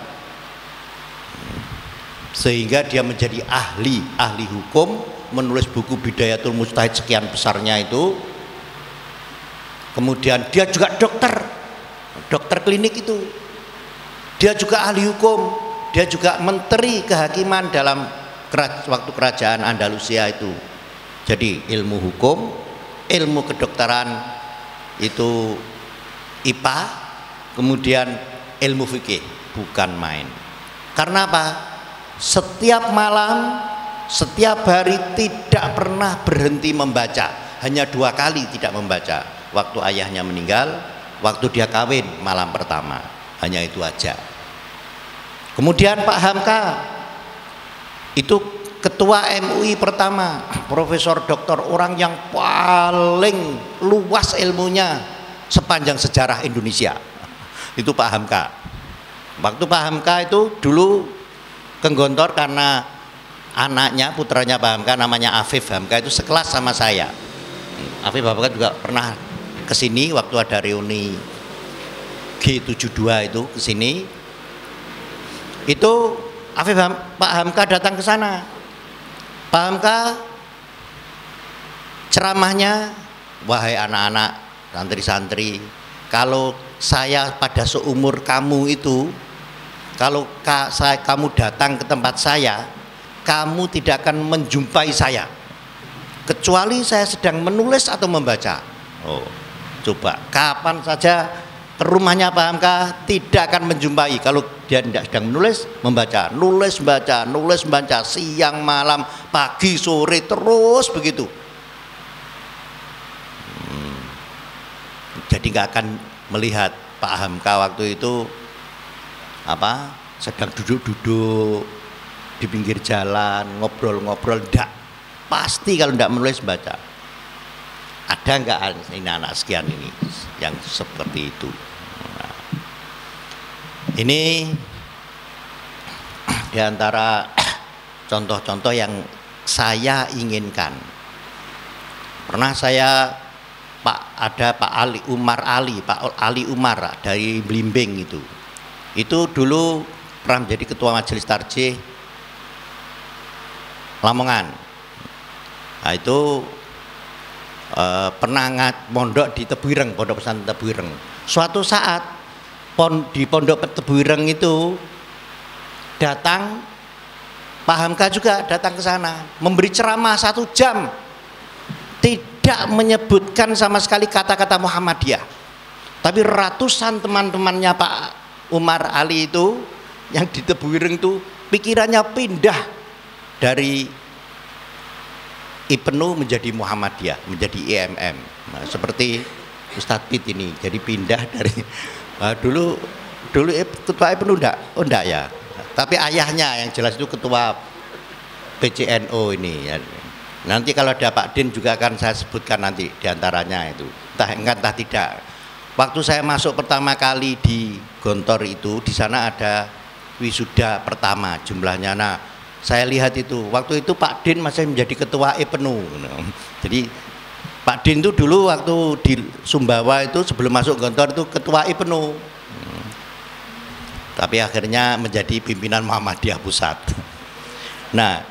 Sehingga dia menjadi ahli hukum, menulis buku Bidayatul Mujtahid sekian besarnya itu. Kemudian dia juga dokter klinik itu. Dia juga ahli hukum, dia juga menteri kehakiman dalam waktu kerajaan Andalusia itu. Jadi ilmu hukum, ilmu kedokteran itu IPA, kemudian ilmu fikih, bukan main. Karena apa? Setiap malam, setiap hari tidak pernah berhenti membaca. Hanya 2 kali tidak membaca. Waktu ayahnya meninggal, waktu dia kawin malam pertama. Hanya itu aja. Kemudian Pak Hamka itu ketua MUI pertama, profesor doktor, orang yang paling luas ilmunya sepanjang sejarah Indonesia. Itu Pak Hamka. Waktu Pak Hamka itu dulu ke Gontor karena anaknya, putranya Pak Hamka namanya Afif Hamka itu sekelas sama saya. Afif Hamka juga pernah kesini waktu ada reuni G72 itu kesini. Itu Pak Hamka datang ke sana. Pak Hamka ceramahnya, wahai anak-anak, santri-santri, kalau saya pada seumur kamu itu, kalau kamu datang ke tempat saya, kamu tidak akan menjumpai saya kecuali saya sedang menulis atau membaca. Oh, coba kapan saja ke rumahnya Pak Hamka tidak akan menjumpai kalau dia tidak sedang menulis, membaca, nulis, baca, siang, malam, pagi, sore, terus begitu. Jadi nggak akan melihat Pak Hamka waktu itu sedang duduk-duduk di pinggir jalan, ngobrol-ngobrol, enggak. Pasti kalau enggak menulis, baca. Ada enggak ini anak sekian ini yang seperti itu? Nah, ini diantara contoh-contoh yang saya inginkan. Pernah saya Pak Ali Umar dari Blimbing itu dulu pernah menjadi ketua majelis tarjih Lamongan. Nah itu pernah mondok di Tebuireng, Pondok Pesantren Tebuireng. Suatu saat di Pondok Tebuireng itu datang Pak Hamka juga datang ke sana, memberi ceramah 1 jam, tidak menyebutkan sama sekali kata-kata Muhammadiyah. Tapi ratusan teman-temannya Pak Umar Ali itu yang di Tebuireng itu pikirannya pindah dari IPNU menjadi Muhammadiyah, menjadi IMM. Nah, seperti Ustadz Pit ini, jadi pindah dari dulu ketua IPNU enggak ya. Tapi ayahnya yang jelas itu ketua PCNO ini ya. Nanti kalau ada Pak Din juga akan saya sebutkan nanti diantaranya itu. Entah tidak. Waktu saya masuk pertama kali di Gontor itu, di sana ada wisuda pertama jumlahnya. Nah, saya lihat itu, waktu itu Pak Din masih menjadi ketua IPNU. Jadi Pak Din itu dulu waktu di Sumbawa itu sebelum masuk Gontor itu ketua IPNU. Tapi akhirnya menjadi pimpinan Muhammadiyah Pusat. Nah,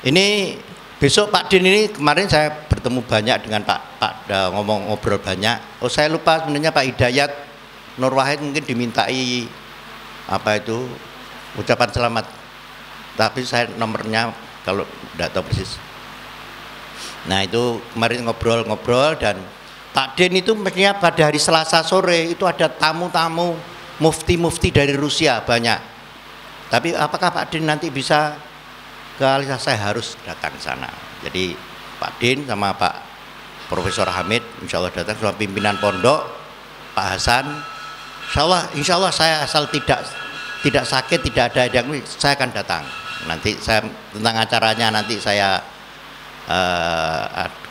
ini besok Pak Din ini kemarin saya bertemu banyak dengan Pak ngobrol banyak. Oh, saya lupa sebenarnya Pak Hidayat Nur Wahid mungkin dimintai apa itu ucapan selamat. Tapi saya nomornya kalau tidak tahu persis. Nah, itu kemarin ngobrol-ngobrol dan Pak Din itu mestinya pada hari Selasa sore itu ada tamu-tamu mufti-mufti dari Rusia banyak. Tapi apakah Pak Din nanti bisa ke Alisa? Saya harus datang ke sana. Jadi Pak Din sama Pak Profesor Hamid insya Allah datang, sama pimpinan pondok Pak Hasan. Insya Allah saya asal tidak sakit, tidak ada yang saya akan datang. Nanti saya tentang acaranya nanti saya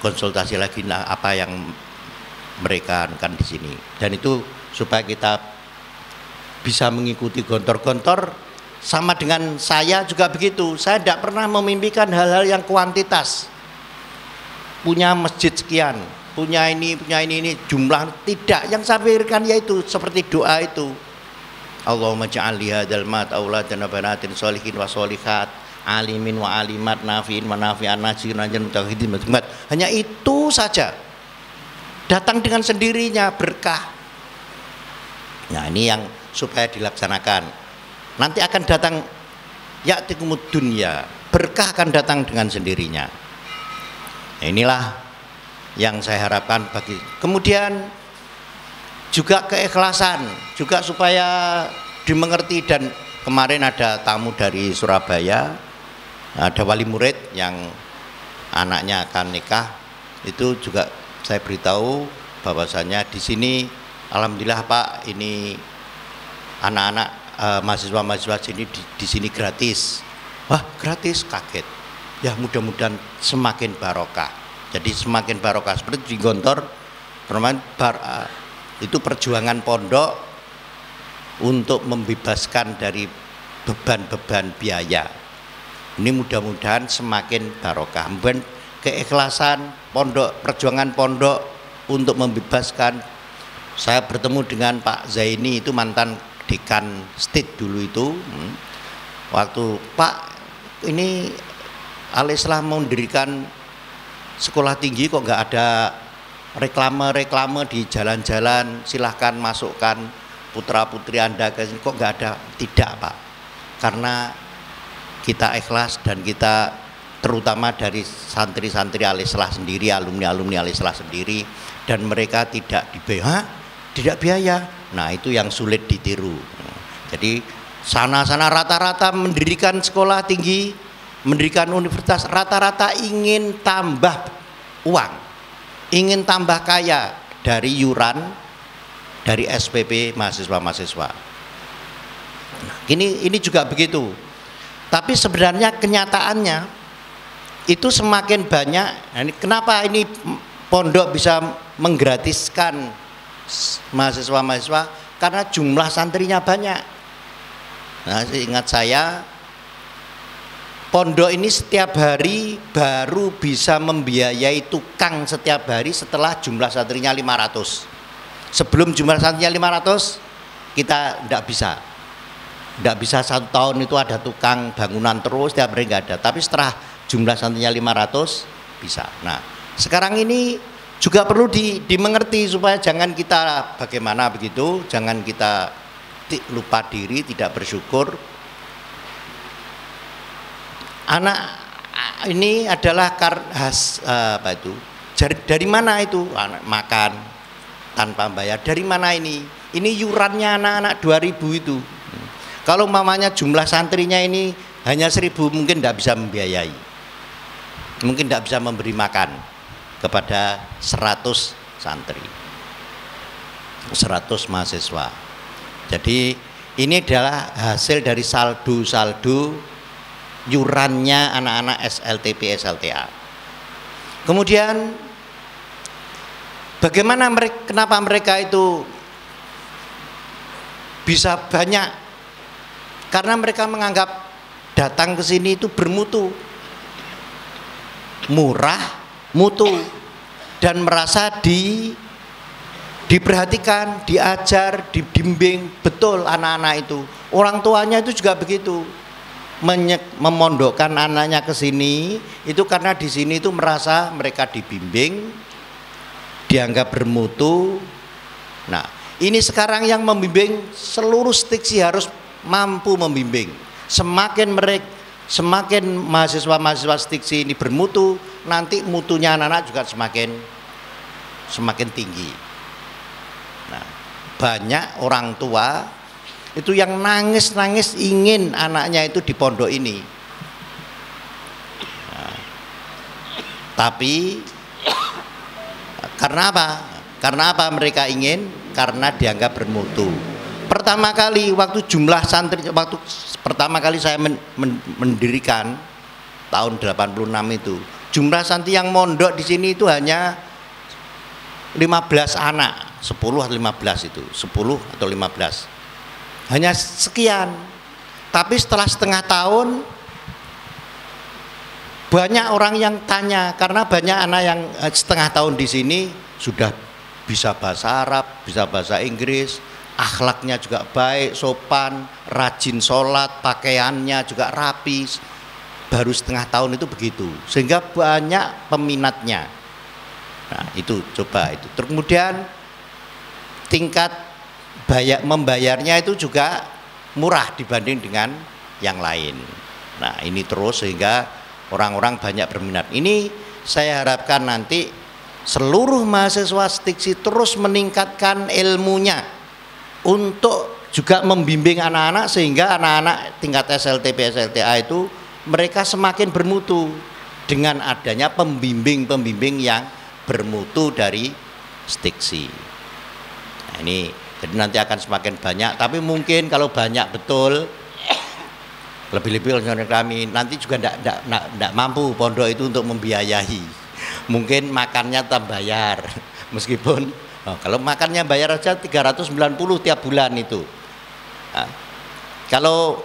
konsultasi lagi apa yang mereka akan di sini. Dan itu supaya kita bisa mengikuti gontor-gontor sama dengan saya juga begitu. Saya tidak pernah memimpikan hal-hal yang kuantitas. Punya masjid sekian, punya ini jumlah tidak. Yang saya pikirkan yaitu seperti doa itu. Allahumma ja'al li hadzal mat auladan wa banatin sholihin wa sholihat, alimin wa alimat, nafiin wa nafi'an, najirin najan mutahidin. Hanya itu saja. Datang dengan sendirinya berkah. Nah, ini yang supaya dilaksanakan. Nanti akan datang ya'tikumud dunya, berkah akan datang dengan sendirinya. Nah, inilah yang saya harapkan bagi. Kemudian juga keikhlasan, juga supaya dimengerti. Dan kemarin ada tamu dari Surabaya, ada wali murid yang anaknya akan nikah. Itu juga saya beritahu bahwasanya di sini alhamdulillah Pak, ini anak-anak mahasiswa-mahasiswa sini di sini gratis. Wah, gratis, kaget. Ya, mudah-mudahan semakin barokah. Jadi semakin barokah seperti di Gontor. Itu perjuangan pondok untuk membebaskan dari beban-beban biaya. Ini mudah-mudahan semakin barokah. Kemudian keikhlasan pondok, perjuangan pondok untuk membebaskan. Saya bertemu dengan Pak Zaini, itu mantan dekan STID dulu itu. Waktu Pak ini Al-Islam mendirikan sekolah tinggi kok nggak ada reklame di jalan-jalan, silahkan masukkan putra-putri Anda ke sini, kok nggak ada? Tidak Pak, karena kita ikhlas dan kita terutama dari santri-santri Al-Islah sendiri, alumni-alumni Al-Islah sendiri, dan mereka tidak biaya. Nah, itu yang sulit ditiru. Jadi sana-sana rata-rata mendirikan sekolah tinggi, mendirikan universitas, rata-rata ingin tambah uang, ingin tambah kaya dari yuran, dari SPP mahasiswa-mahasiswa. Nah, ini juga begitu. Tapi sebenarnya kenyataannya itu semakin banyak. Nah, kenapa ini pondok bisa menggratiskan mahasiswa-mahasiswa? Karena jumlah santrinya banyak. Nah, ingat saya, pondok ini setiap hari baru bisa membiayai tukang setiap hari setelah jumlah santrinya 500. Sebelum jumlah santrinya 500 kita tidak bisa. Tidak bisa 1 tahun itu ada tukang bangunan terus, setiap hari nggak ada. Tapi setelah jumlah santrinya 500 bisa. Nah, sekarang ini juga perlu dimengerti supaya jangan kita bagaimana begitu, jangan kita lupa diri, tidak bersyukur. Anak ini adalah dari mana itu? Anak makan tanpa bayar. Dari mana ini? Ini yurannya anak-anak 2000 itu. Kalau mamanya jumlah santrinya ini hanya 1000, mungkin tidak bisa membiayai. Mungkin tidak bisa memberi makan kepada 100 santri, 100 mahasiswa. Jadi ini adalah hasil dari saldo yurannya anak-anak SLTP SLTA. Kemudian bagaimana kenapa mereka itu bisa banyak? Karena mereka menganggap datang ke sini itu bermutu, murah, mutu, dan merasa diperhatikan, diajar, dibimbing betul anak-anak itu. Orang tuanya itu juga begitu, memondokkan anaknya ke sini itu karena di sini itu merasa mereka dibimbing, dianggap bermutu. Nah, ini sekarang yang membimbing seluruh stiksi harus mampu membimbing. Semakin mahasiswa-mahasiswa stiksi ini bermutu, nanti mutunya anak-anak juga semakin tinggi. Nah, banyak orang tua itu yang nangis-nangis ingin anaknya itu di pondok ini. Nah, tapi karena apa? Karena apa mereka ingin? Karena dianggap bermutu. Pertama kali waktu jumlah santri, waktu pertama kali saya mendirikan tahun 86 itu, jumlah santri yang mondok di sini itu hanya 15 anak, 10 atau 15 itu, 10 atau 15. Hanya sekian. Tapi setelah setengah tahun banyak orang yang tanya, karena banyak anak yang setengah tahun di sini sudah bisa bahasa Arab, bisa bahasa Inggris, akhlaknya juga baik, sopan, rajin sholat, pakaiannya juga rapi. Baru setengah tahun itu begitu, sehingga banyak peminatnya. Nah, itu coba itu. Kemudian tingkat membayarnya itu juga murah dibanding dengan yang lain. Nah, ini terus sehingga orang-orang banyak berminat. Ini saya harapkan nanti seluruh mahasiswa stiksi terus meningkatkan ilmunya untuk juga membimbing anak-anak, sehingga anak-anak tingkat SLTP SLTA itu mereka semakin bermutu dengan adanya pembimbing-pembimbing yang bermutu dari stiksi. Nah, ini jadi nanti akan semakin banyak, tapi mungkin kalau banyak betul, lebih-lebih kami nanti juga tidak mampu pondok itu untuk membiayai. Mungkin makannya tetap bayar, meskipun kalau makannya bayar aja 390 tiap bulan itu. Nah, kalau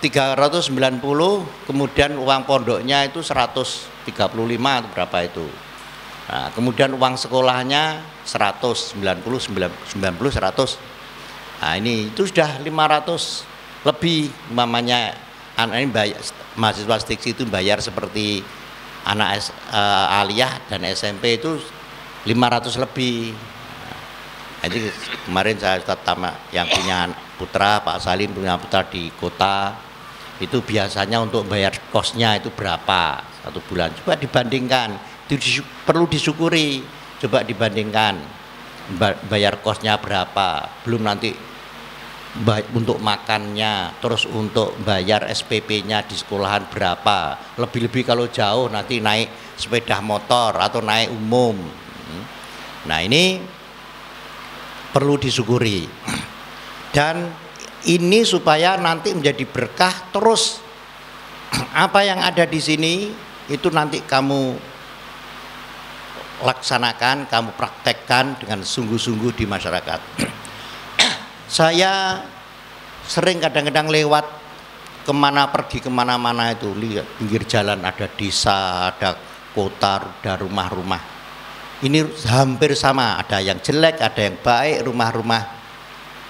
390 kemudian uang pondoknya itu 135 atau berapa itu. Nah, kemudian uang sekolahnya 190 100. Nah, ini itu sudah 500 lebih mamanya anak ini bayar, mahasiswa stiksi itu bayar seperti anak aliyah dan SMP itu 500 lebih. Jadi kemarin saya Tama yang punya putra, Pak Salim punya putra di kota, itu biasanya untuk bayar kosnya itu berapa satu bulan. Coba dibandingkan, itu perlu disyukuri. Coba dibandingkan bayar kosnya berapa, belum nanti untuk makannya, terus untuk bayar SPP-nya di sekolahan berapa. Lebih-lebih kalau jauh nanti naik sepeda motor atau naik umum. Nah, ini perlu disyukuri. Dan ini supaya nanti menjadi berkah terus. Apa yang ada di sini itu nanti kamu laksanakan, kamu praktekkan dengan sungguh-sungguh di masyarakat. Saya sering kadang-kadang lewat pergi kemana-mana itu, lihat pinggir jalan ada desa, ada kota, ada rumah-rumah. Ini hampir sama, ada yang jelek, ada yang baik, rumah-rumah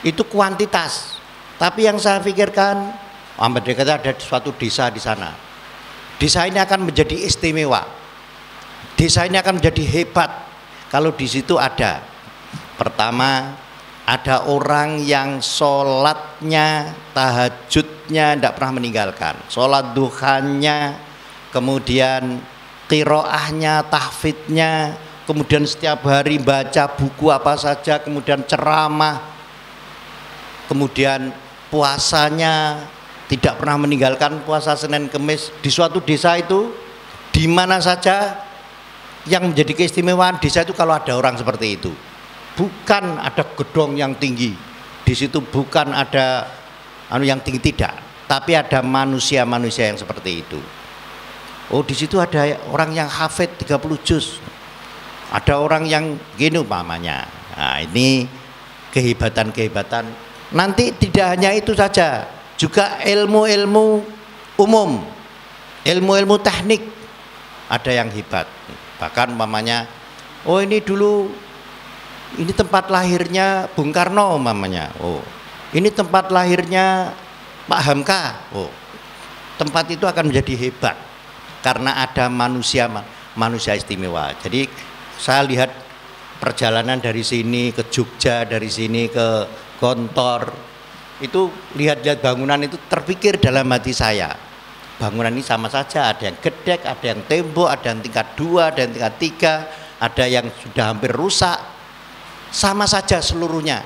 itu kuantitas. Tapi yang saya pikirkan, hampir ada suatu desa di sana. Desa ini akan menjadi istimewa. desa ini akan menjadi hebat kalau di situ ada, pertama, ada orang yang sholatnya, tahajudnya tidak pernah meninggalkan, sholat duhanya, kemudian qiraahnya, tahfidnya, kemudian setiap hari baca buku apa saja, kemudian ceramah, kemudian puasanya tidak pernah meninggalkan puasa Senin Kemis. Di suatu desa itu, di mana saja, yang menjadi keistimewaan desa itu kalau ada orang seperti itu. Bukan ada gedung yang tinggi di situ, bukan ada yang tinggi, tidak, tapi ada manusia-manusia yang seperti itu. Oh, di situ ada orang yang hafid 30 juz, ada orang yang gini umpamanya. Nah, ini kehebatan-kehebatan. Nanti tidak hanya itu saja, juga ilmu-ilmu umum, ilmu-ilmu teknik ada yang hebat. Bahkan umpamanya, oh ini dulu, ini tempat lahirnya Bung Karno umpamanya. Oh, ini tempat lahirnya Pak Hamka. Oh, tempat itu akan menjadi hebat karena ada manusia istimewa. Jadi saya lihat perjalanan dari sini ke Jogja, dari sini ke Gontor, itu lihat-lihat bangunan itu terpikir dalam hati saya, bangunan ini sama saja, ada yang gedek, ada yang tembok, ada yang tingkat 2, ada yang tingkat 3, ada yang sudah hampir rusak, sama saja seluruhnya.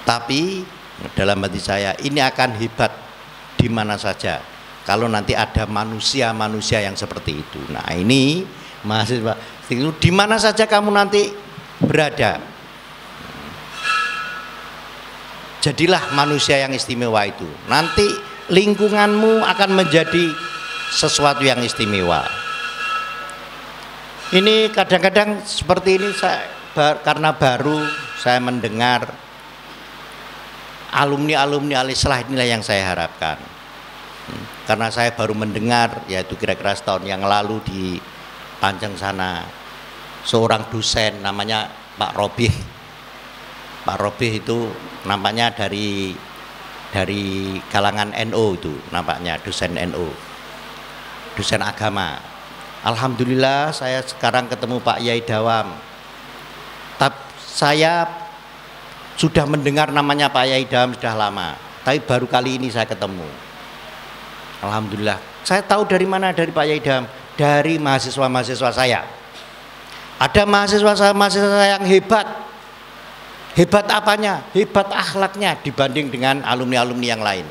Tapi dalam hati saya, ini akan hebat di mana saja kalau nanti ada manusia-manusia yang seperti itu. Nah, ini mahasiswa itu di mana saja kamu nanti berada, jadilah manusia yang istimewa itu. Nanti lingkunganmu akan menjadi sesuatu yang istimewa. Ini kadang-kadang seperti ini karena baru saya mendengar alumni-alumni Al-Islah, inilah yang saya harapkan. Karena saya baru mendengar, yaitu kira-kira setahun yang lalu di Panceng sana, seorang dosen namanya Pak Robih. Pak Robih itu nampaknya dari kalangan NU, itu nampaknya dosen NU, dosen agama. Alhamdulillah saya sekarang ketemu Pak Yai Dawam. Saya sudah mendengar namanya Pak Yai Dawam sudah lama, tapi baru kali ini saya ketemu. Alhamdulillah. Saya tahu dari mana, dari Pak Yai Dawam, dari mahasiswa-mahasiswa saya. Ada mahasiswa saya yang hebat. Hebat apanya? Hebat akhlaknya dibanding dengan alumni-alumni yang lain.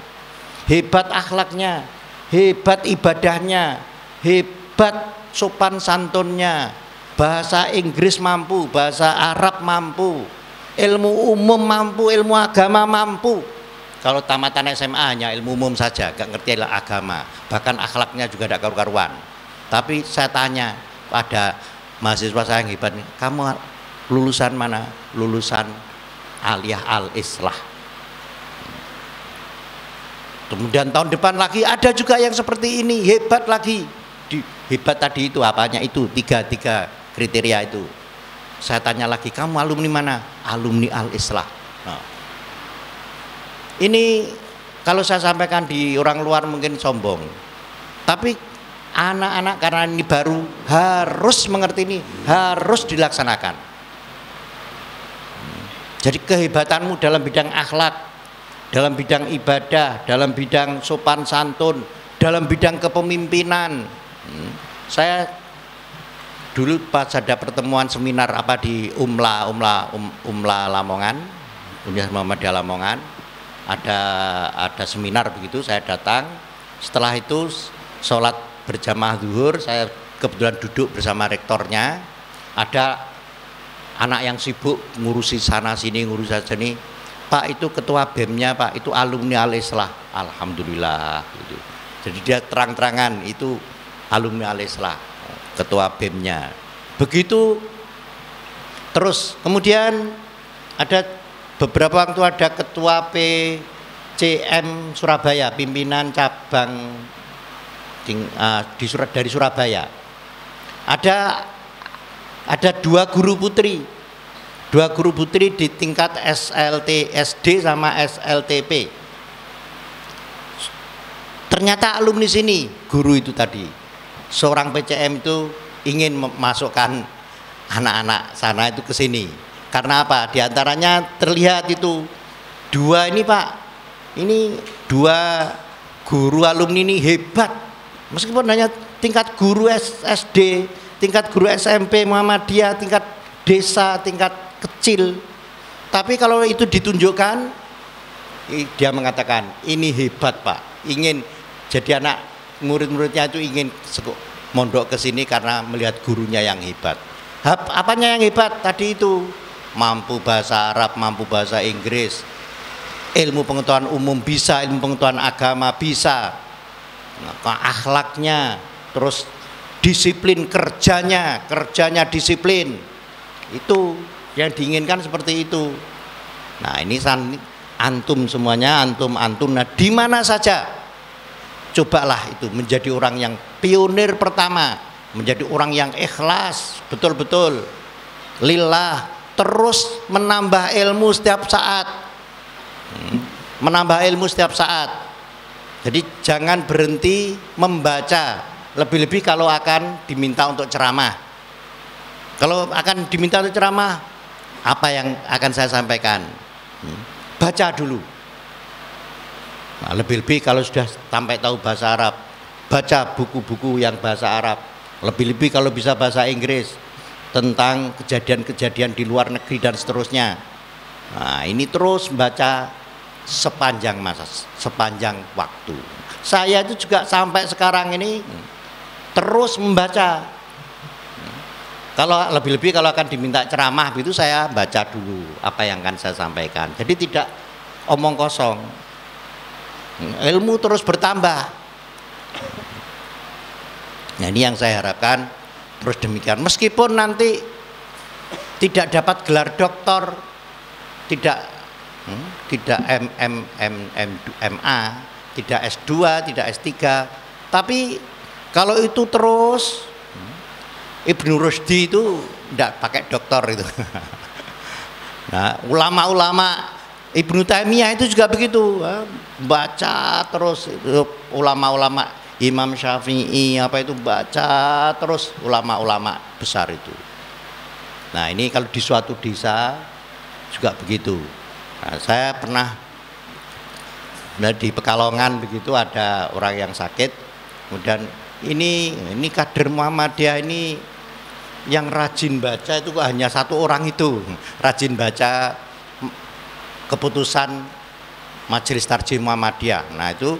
Hebat akhlaknya, hebat ibadahnya, hebat sopan santunnya, bahasa Inggris mampu, bahasa Arab mampu, ilmu umum mampu, ilmu agama mampu. Kalau tamatan SMA hanya ilmu umum saja, gak ngerti agama, bahkan akhlaknya juga tidak karu-karuan. Tapi saya tanya pada mahasiswa saya yang hebat, kamu lulusan mana? Lulusan Aliyah Al-Islah. Kemudian tahun depan lagi ada juga yang seperti ini, hebat lagi. Hebat tadi itu apanya? Itu tiga kriteria itu. Saya tanya lagi, kamu alumni mana? Alumni Al-Islah. Nah, ini kalau saya sampaikan di orang luar mungkin sombong, tapi anak-anak karena ini baru harus mengerti ini, harus dilaksanakan. Jadi kehebatanmu dalam bidang akhlak, dalam bidang ibadah, dalam bidang sopan santun, dalam bidang kepemimpinan. Saya dulu pas ada pertemuan seminar apa di Umla Lamongan, Universitas Muhammadiyah Lamongan, ada seminar begitu, saya datang. Setelah itu sholat berjamaah zuhur, saya kebetulan duduk bersama rektornya. Ada anak yang sibuk ngurusi sana sini, ngurusi sini. Pak, itu ketua BEM-nya Pak, itu alumni Al-Islah. Alhamdulillah gitu. Jadi dia terang-terangan itu alumni Al-Islah, ketua BEM-nya. Begitu terus. Kemudian ada beberapa waktu ada ketua PCM Surabaya, pimpinan cabang dari Surabaya. Ada dua guru putri di tingkat SLT SD sama SLTP. Ternyata alumni sini, guru itu tadi, seorang PCM itu ingin memasukkan anak-anak sana itu ke sini. Karena apa? Di antaranya terlihat itu dua ini Pak, ini dua guru alumni ini hebat. Meskipun hanya tingkat guru SD, tingkat guru SMP Muhammadiyah, tingkat desa, tingkat kecil. Tapi kalau itu ditunjukkan, dia mengatakan ini hebat Pak, ingin jadi anak murid-muridnya itu ingin mondok ke sini karena melihat gurunya yang hebat. Apanya yang hebat? Tadi itu mampu bahasa Arab, mampu bahasa Inggris, ilmu pengetahuan umum bisa, ilmu pengetahuan agama bisa, akhlaknya, terus disiplin kerjanya disiplin. Itu yang diinginkan seperti itu. Nah ini antum semuanya, antum di mana saja, cobalah itu menjadi orang yang pionir pertama, menjadi orang yang ikhlas, betul-betul lillah, terus menambah ilmu setiap saat, menambah ilmu setiap saat. Jadi jangan berhenti membaca, lebih-lebih kalau akan diminta untuk ceramah. Kalau akan diminta untuk ceramah, apa yang akan saya sampaikan? Baca dulu. Nah, lebih-lebih kalau sudah sampai tahu bahasa Arab, baca buku-buku yang bahasa Arab. Lebih-lebih kalau bisa bahasa Inggris, tentang kejadian-kejadian di luar negeri dan seterusnya. Nah, ini terus membaca sepanjang masa, sepanjang waktu. Saya itu juga sampai sekarang ini terus membaca. Kalau lebih-lebih kalau akan diminta ceramah itu saya baca dulu apa yang akan saya sampaikan. Jadi tidak omong kosong. Ilmu terus bertambah. Nah, ini yang saya harapkan terus demikian. Meskipun nanti tidak dapat gelar doktor, tidak MA, tidak S2, tidak S3, tapi kalau itu terus, Ibnu Rushdi itu tidak pakai doktor itu. Nah, ulama-ulama Ibnu Taimiyah itu juga begitu, baca terus ulama-ulama Imam Syafi'i apa itu baca terus ulama-ulama besar itu. Nah, ini kalau di suatu desa juga begitu. Nah, saya pernah di Pekalongan begitu, ada orang yang sakit, kemudian ini kader Muhammadiyah ini yang rajin baca itu hanya satu orang itu, rajin baca keputusan Majelis Tarjih Muhammadiyah. Nah, itu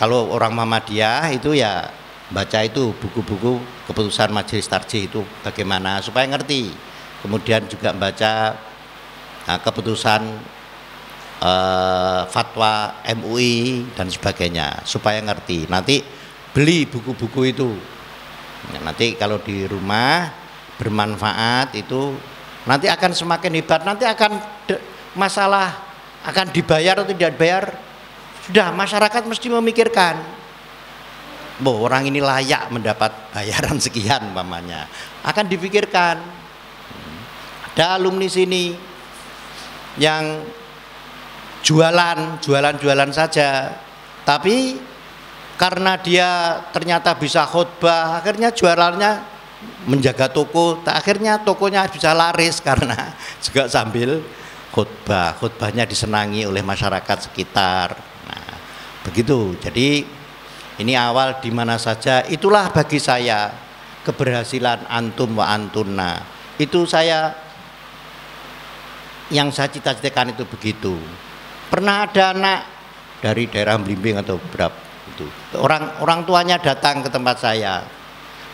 kalau orang Muhammadiyah itu ya baca itu buku-buku keputusan Majelis Tarjih itu bagaimana supaya ngerti. Kemudian juga baca keputusan fatwa MUI dan sebagainya supaya ngerti. Nanti beli buku-buku itu. Nanti kalau di rumah bermanfaat itu nanti akan semakin hebat. Nanti akan masalah akan dibayar atau tidak dibayar, sudah masyarakat mesti memikirkan bahwa orang ini layak mendapat bayaran sekian umpamanya, akan dipikirkan. Ada alumni sini yang jualan saja, tapi karena dia ternyata bisa khutbah, akhirnya jualannya menjaga toko, akhirnya tokonya bisa laris karena juga sambil khutbahnya disenangi oleh masyarakat sekitar. Nah, begitu. Jadi ini awal di mana saja, itulah bagi saya keberhasilan antum wa antunna. Itu yang saya cita-citakan itu begitu. Pernah ada anak dari daerah Blimbing atau berapa itu, orang tuanya datang ke tempat saya,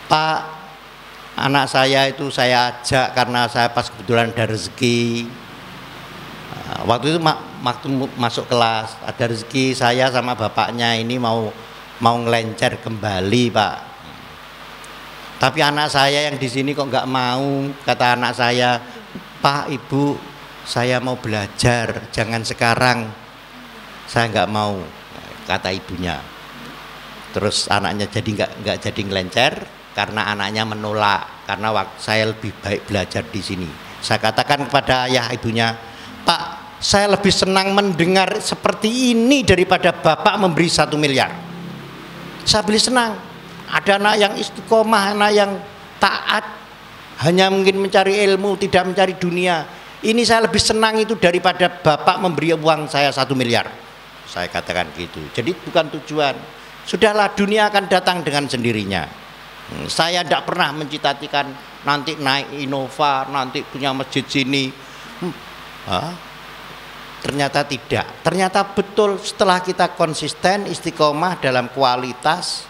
Pak, anak saya itu saya ajak karena saya pas kebetulan ada rezeki. Waktu itu waktu masuk kelas ada rezeki, saya sama bapaknya ini mau ngelencer kembali Pak. Tapi anak saya yang di sini kok nggak mau. Kata anak saya, Pak, Ibu, saya mau belajar, jangan sekarang. Saya nggak mau, kata ibunya. Terus anaknya jadi nggak jadi ngelencer karena anaknya menolak, karena saya lebih baik belajar di sini. Saya katakan kepada ayah ibunya, Pak, saya lebih senang mendengar seperti ini daripada Bapak memberi 1 miliar. Saya lebih senang. Ada anak yang istiqomah, anak yang taat, hanya mungkin mencari ilmu, tidak mencari dunia. Ini saya lebih senang itu daripada Bapak memberi uang saya 1 miliar. Saya katakan gitu. Jadi bukan tujuan. Sudahlah, dunia akan datang dengan sendirinya. Saya tidak pernah mencita-citakan nanti naik Innova, nanti punya masjid sini. Ternyata tidak. Ternyata betul setelah kita konsisten, istiqomah dalam kualitas.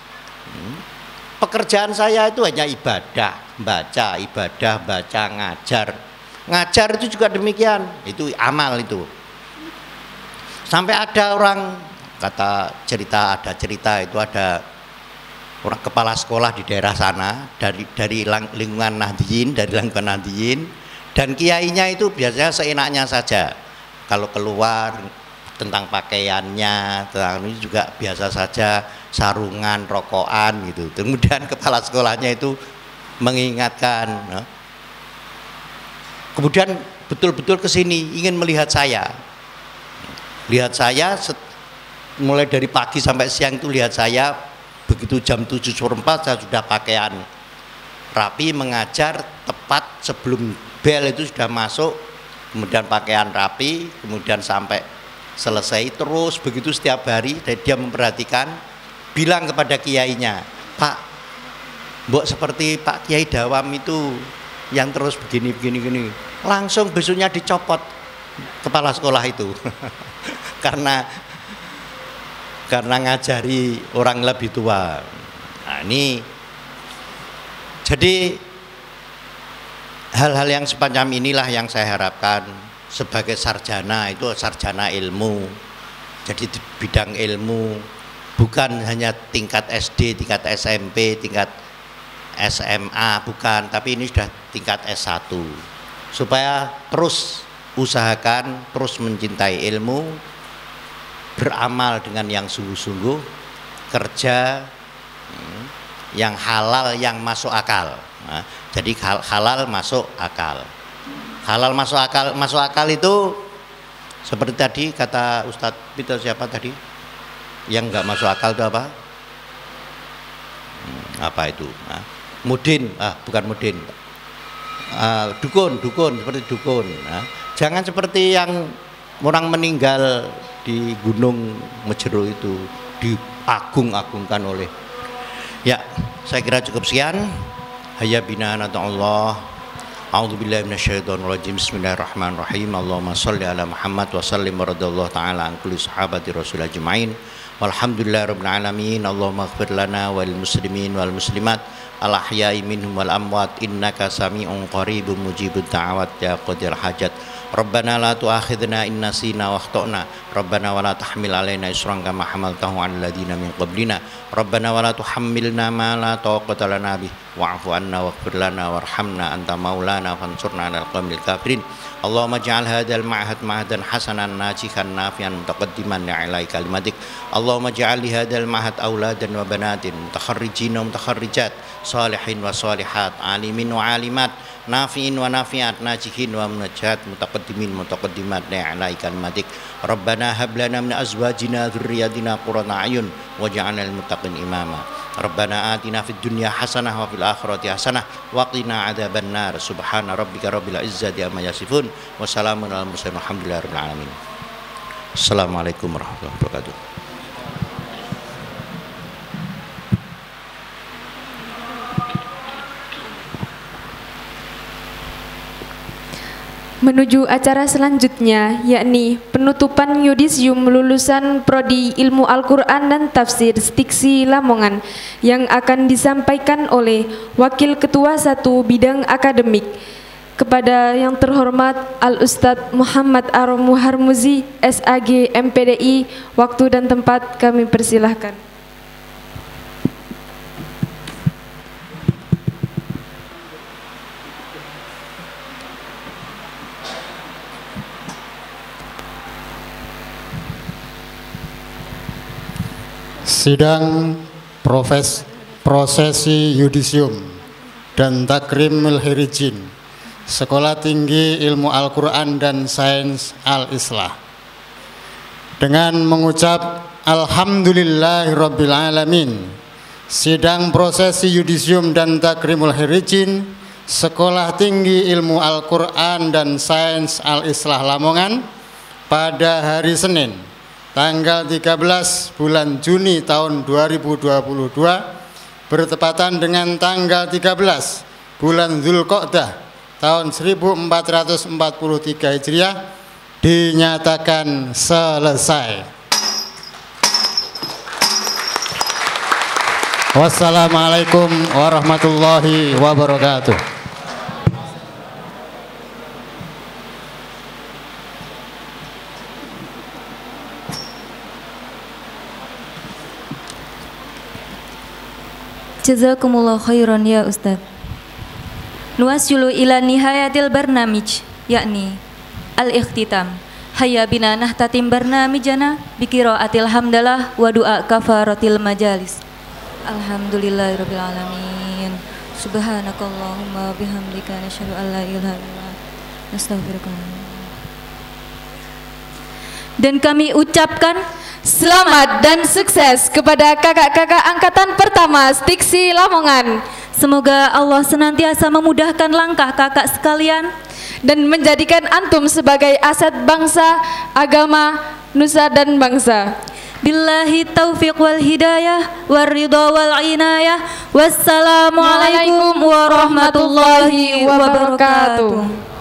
Pekerjaan saya itu hanya ibadah, baca, ibadah, baca, ngajar. Ngajar itu juga demikian, itu amal itu. Sampai ada orang ada cerita itu ada orang kepala sekolah di daerah sana dari lingkungan Nahdliyin, dan kiainya itu biasanya seenaknya saja. Kalau keluar tentang pakaiannya, tentang ini juga biasa saja, sarungan, rokokan gitu. Kemudian kepala sekolahnya itu mengingatkan. Kemudian betul-betul ke sini ingin melihat saya. Lihat saya mulai dari pagi sampai siang itu lihat saya, begitu jam 7:04 saya sudah pakaian rapi mengajar, tepat sebelum bel itu sudah masuk, kemudian pakaian rapi, kemudian sampai selesai terus begitu setiap hari. Dan dia memperhatikan, bilang kepada kiainya, Pak, mbok seperti Pak Kiai Dawam itu yang terus begini. Langsung besoknya dicopot kepala sekolah itu karena ngajari orang lebih tua. Nah, ini jadi hal-hal yang semacam inilah yang saya harapkan sebagai sarjana, itu sarjana ilmu. Jadi di bidang ilmu bukan hanya tingkat SD, tingkat SMP, tingkat SMA, bukan, tapi ini sudah tingkat S1. Supaya terus usahakan, terus mencintai ilmu, beramal dengan yang sungguh-sungguh, kerja yang halal, yang masuk akal. Nah, jadi halal masuk akal. Halal masuk akal itu seperti tadi kata Ustadz Peter, siapa tadi? Yang nggak masuk akal itu apa? Apa itu? Nah, mudin, bukan mudin. Dukun, seperti dukun. Nah, jangan seperti yang orang meninggal di Gunung Mejero itu diagung-agungkan oleh. Ya, saya kira cukup sekian. Hayya bina Allah. A'udzubillahi minasyaitonirrajim. Bismillahirrahmanirrahim. Allahumma shalli ala Muhammad wa sallim radhiyallahu taala an kulli sahabati rasul ajmain. Walhamdulillahirabbil alamin. Allahumma ighfir lana wal muslimin wal muslimat al ahya'i minhum wal amwat innaka sami'un qaribun mujibud da'awat ya qadir hajat. Rabbana la tu'akhidna in nasina wa akhtana. Rabbana wa la tahmil alaina isran kama hamaltahu 'alal ladzina min qablina. Rabbana wa la tuhammilna ma la taqata lana bih wa'fu 'anna waghfir lana warhamna anta maulana fansurna 'alal qaumil kafirin. Allahumma ij'al hadzal ma'had ma'hadan hasanan najihan nafi'an mutaqaddiman li'ilai kalimatik. Allahumma ij'al li hadzal ma'had auladan wa banatin mutakharrijin wa mutakharrijat salihin wa salihat alimin wa alimat nafi'in wa nafi'at najihin wa munajjat mutaqaddimin mutaqaddimat li'ilai kalimatik. Rabbana hab lana min azwajina dzurriyyatina qurrata a'yun waj'alna lil muttaqin imama. Rabbana atina fid dunya hasanah wa fil akhirati hasanah wa qina adzaban nar. Subhana rabbika rabbil izzati amma yasifun wa salamun alal mursalin walhamdulillahirabbil alamin. Assalamualaikum warahmatullahi wabarakatuh. Menuju acara selanjutnya, yakni penutupan yudisium lulusan Prodi Ilmu Al-Quran dan Tafsir Stiksi Lamongan yang akan disampaikan oleh Wakil Ketua 1 Bidang Akademik. Kepada yang terhormat Al-Ustadz Muhammad Aromu Harmuzi, SAG MPDI, waktu dan tempat kami persilahkan. Sidang prosesi yudisium dan takrimul hirijin Sekolah Tinggi Ilmu Al-Quran dan Sains Al-Islah dengan mengucap Alhamdulillahirabbil alamin sidang prosesi yudisium dan takrimul hirijin Sekolah Tinggi Ilmu Al-Quran dan Sains Al-Islah Lamongan pada hari Senin tanggal 13 bulan Juni tahun 2022 bertepatan dengan tanggal 13 bulan Dzulqa'dah tahun 1443 Hijriah dinyatakan selesai. Wassalamualaikum warahmatullahi wabarakatuh. Jazakumullah khairan ya Ustaz. Nuwasilu ila nihayatil barnamij, yakni al-ikhtitam. Hayya bina nahtatim barnamijana biqiraatil hamdalah wa du'a kafaratil majalis. Alhamdulillahirabbil alamin. Subhanakallahumma bihamdika nasyhadu an la ilaha illa anta nastaghfiruka. Dan kami ucapkan selamat dan sukses kepada kakak-kakak angkatan pertama Stiksi Lamongan. Semoga Allah senantiasa memudahkan langkah kakak sekalian dan menjadikan antum sebagai aset bangsa, agama, nusa dan bangsa. Billahi taufiq wal hidayah war ridha wal inayah. Wassalamualaikum warahmatullahi wabarakatuh.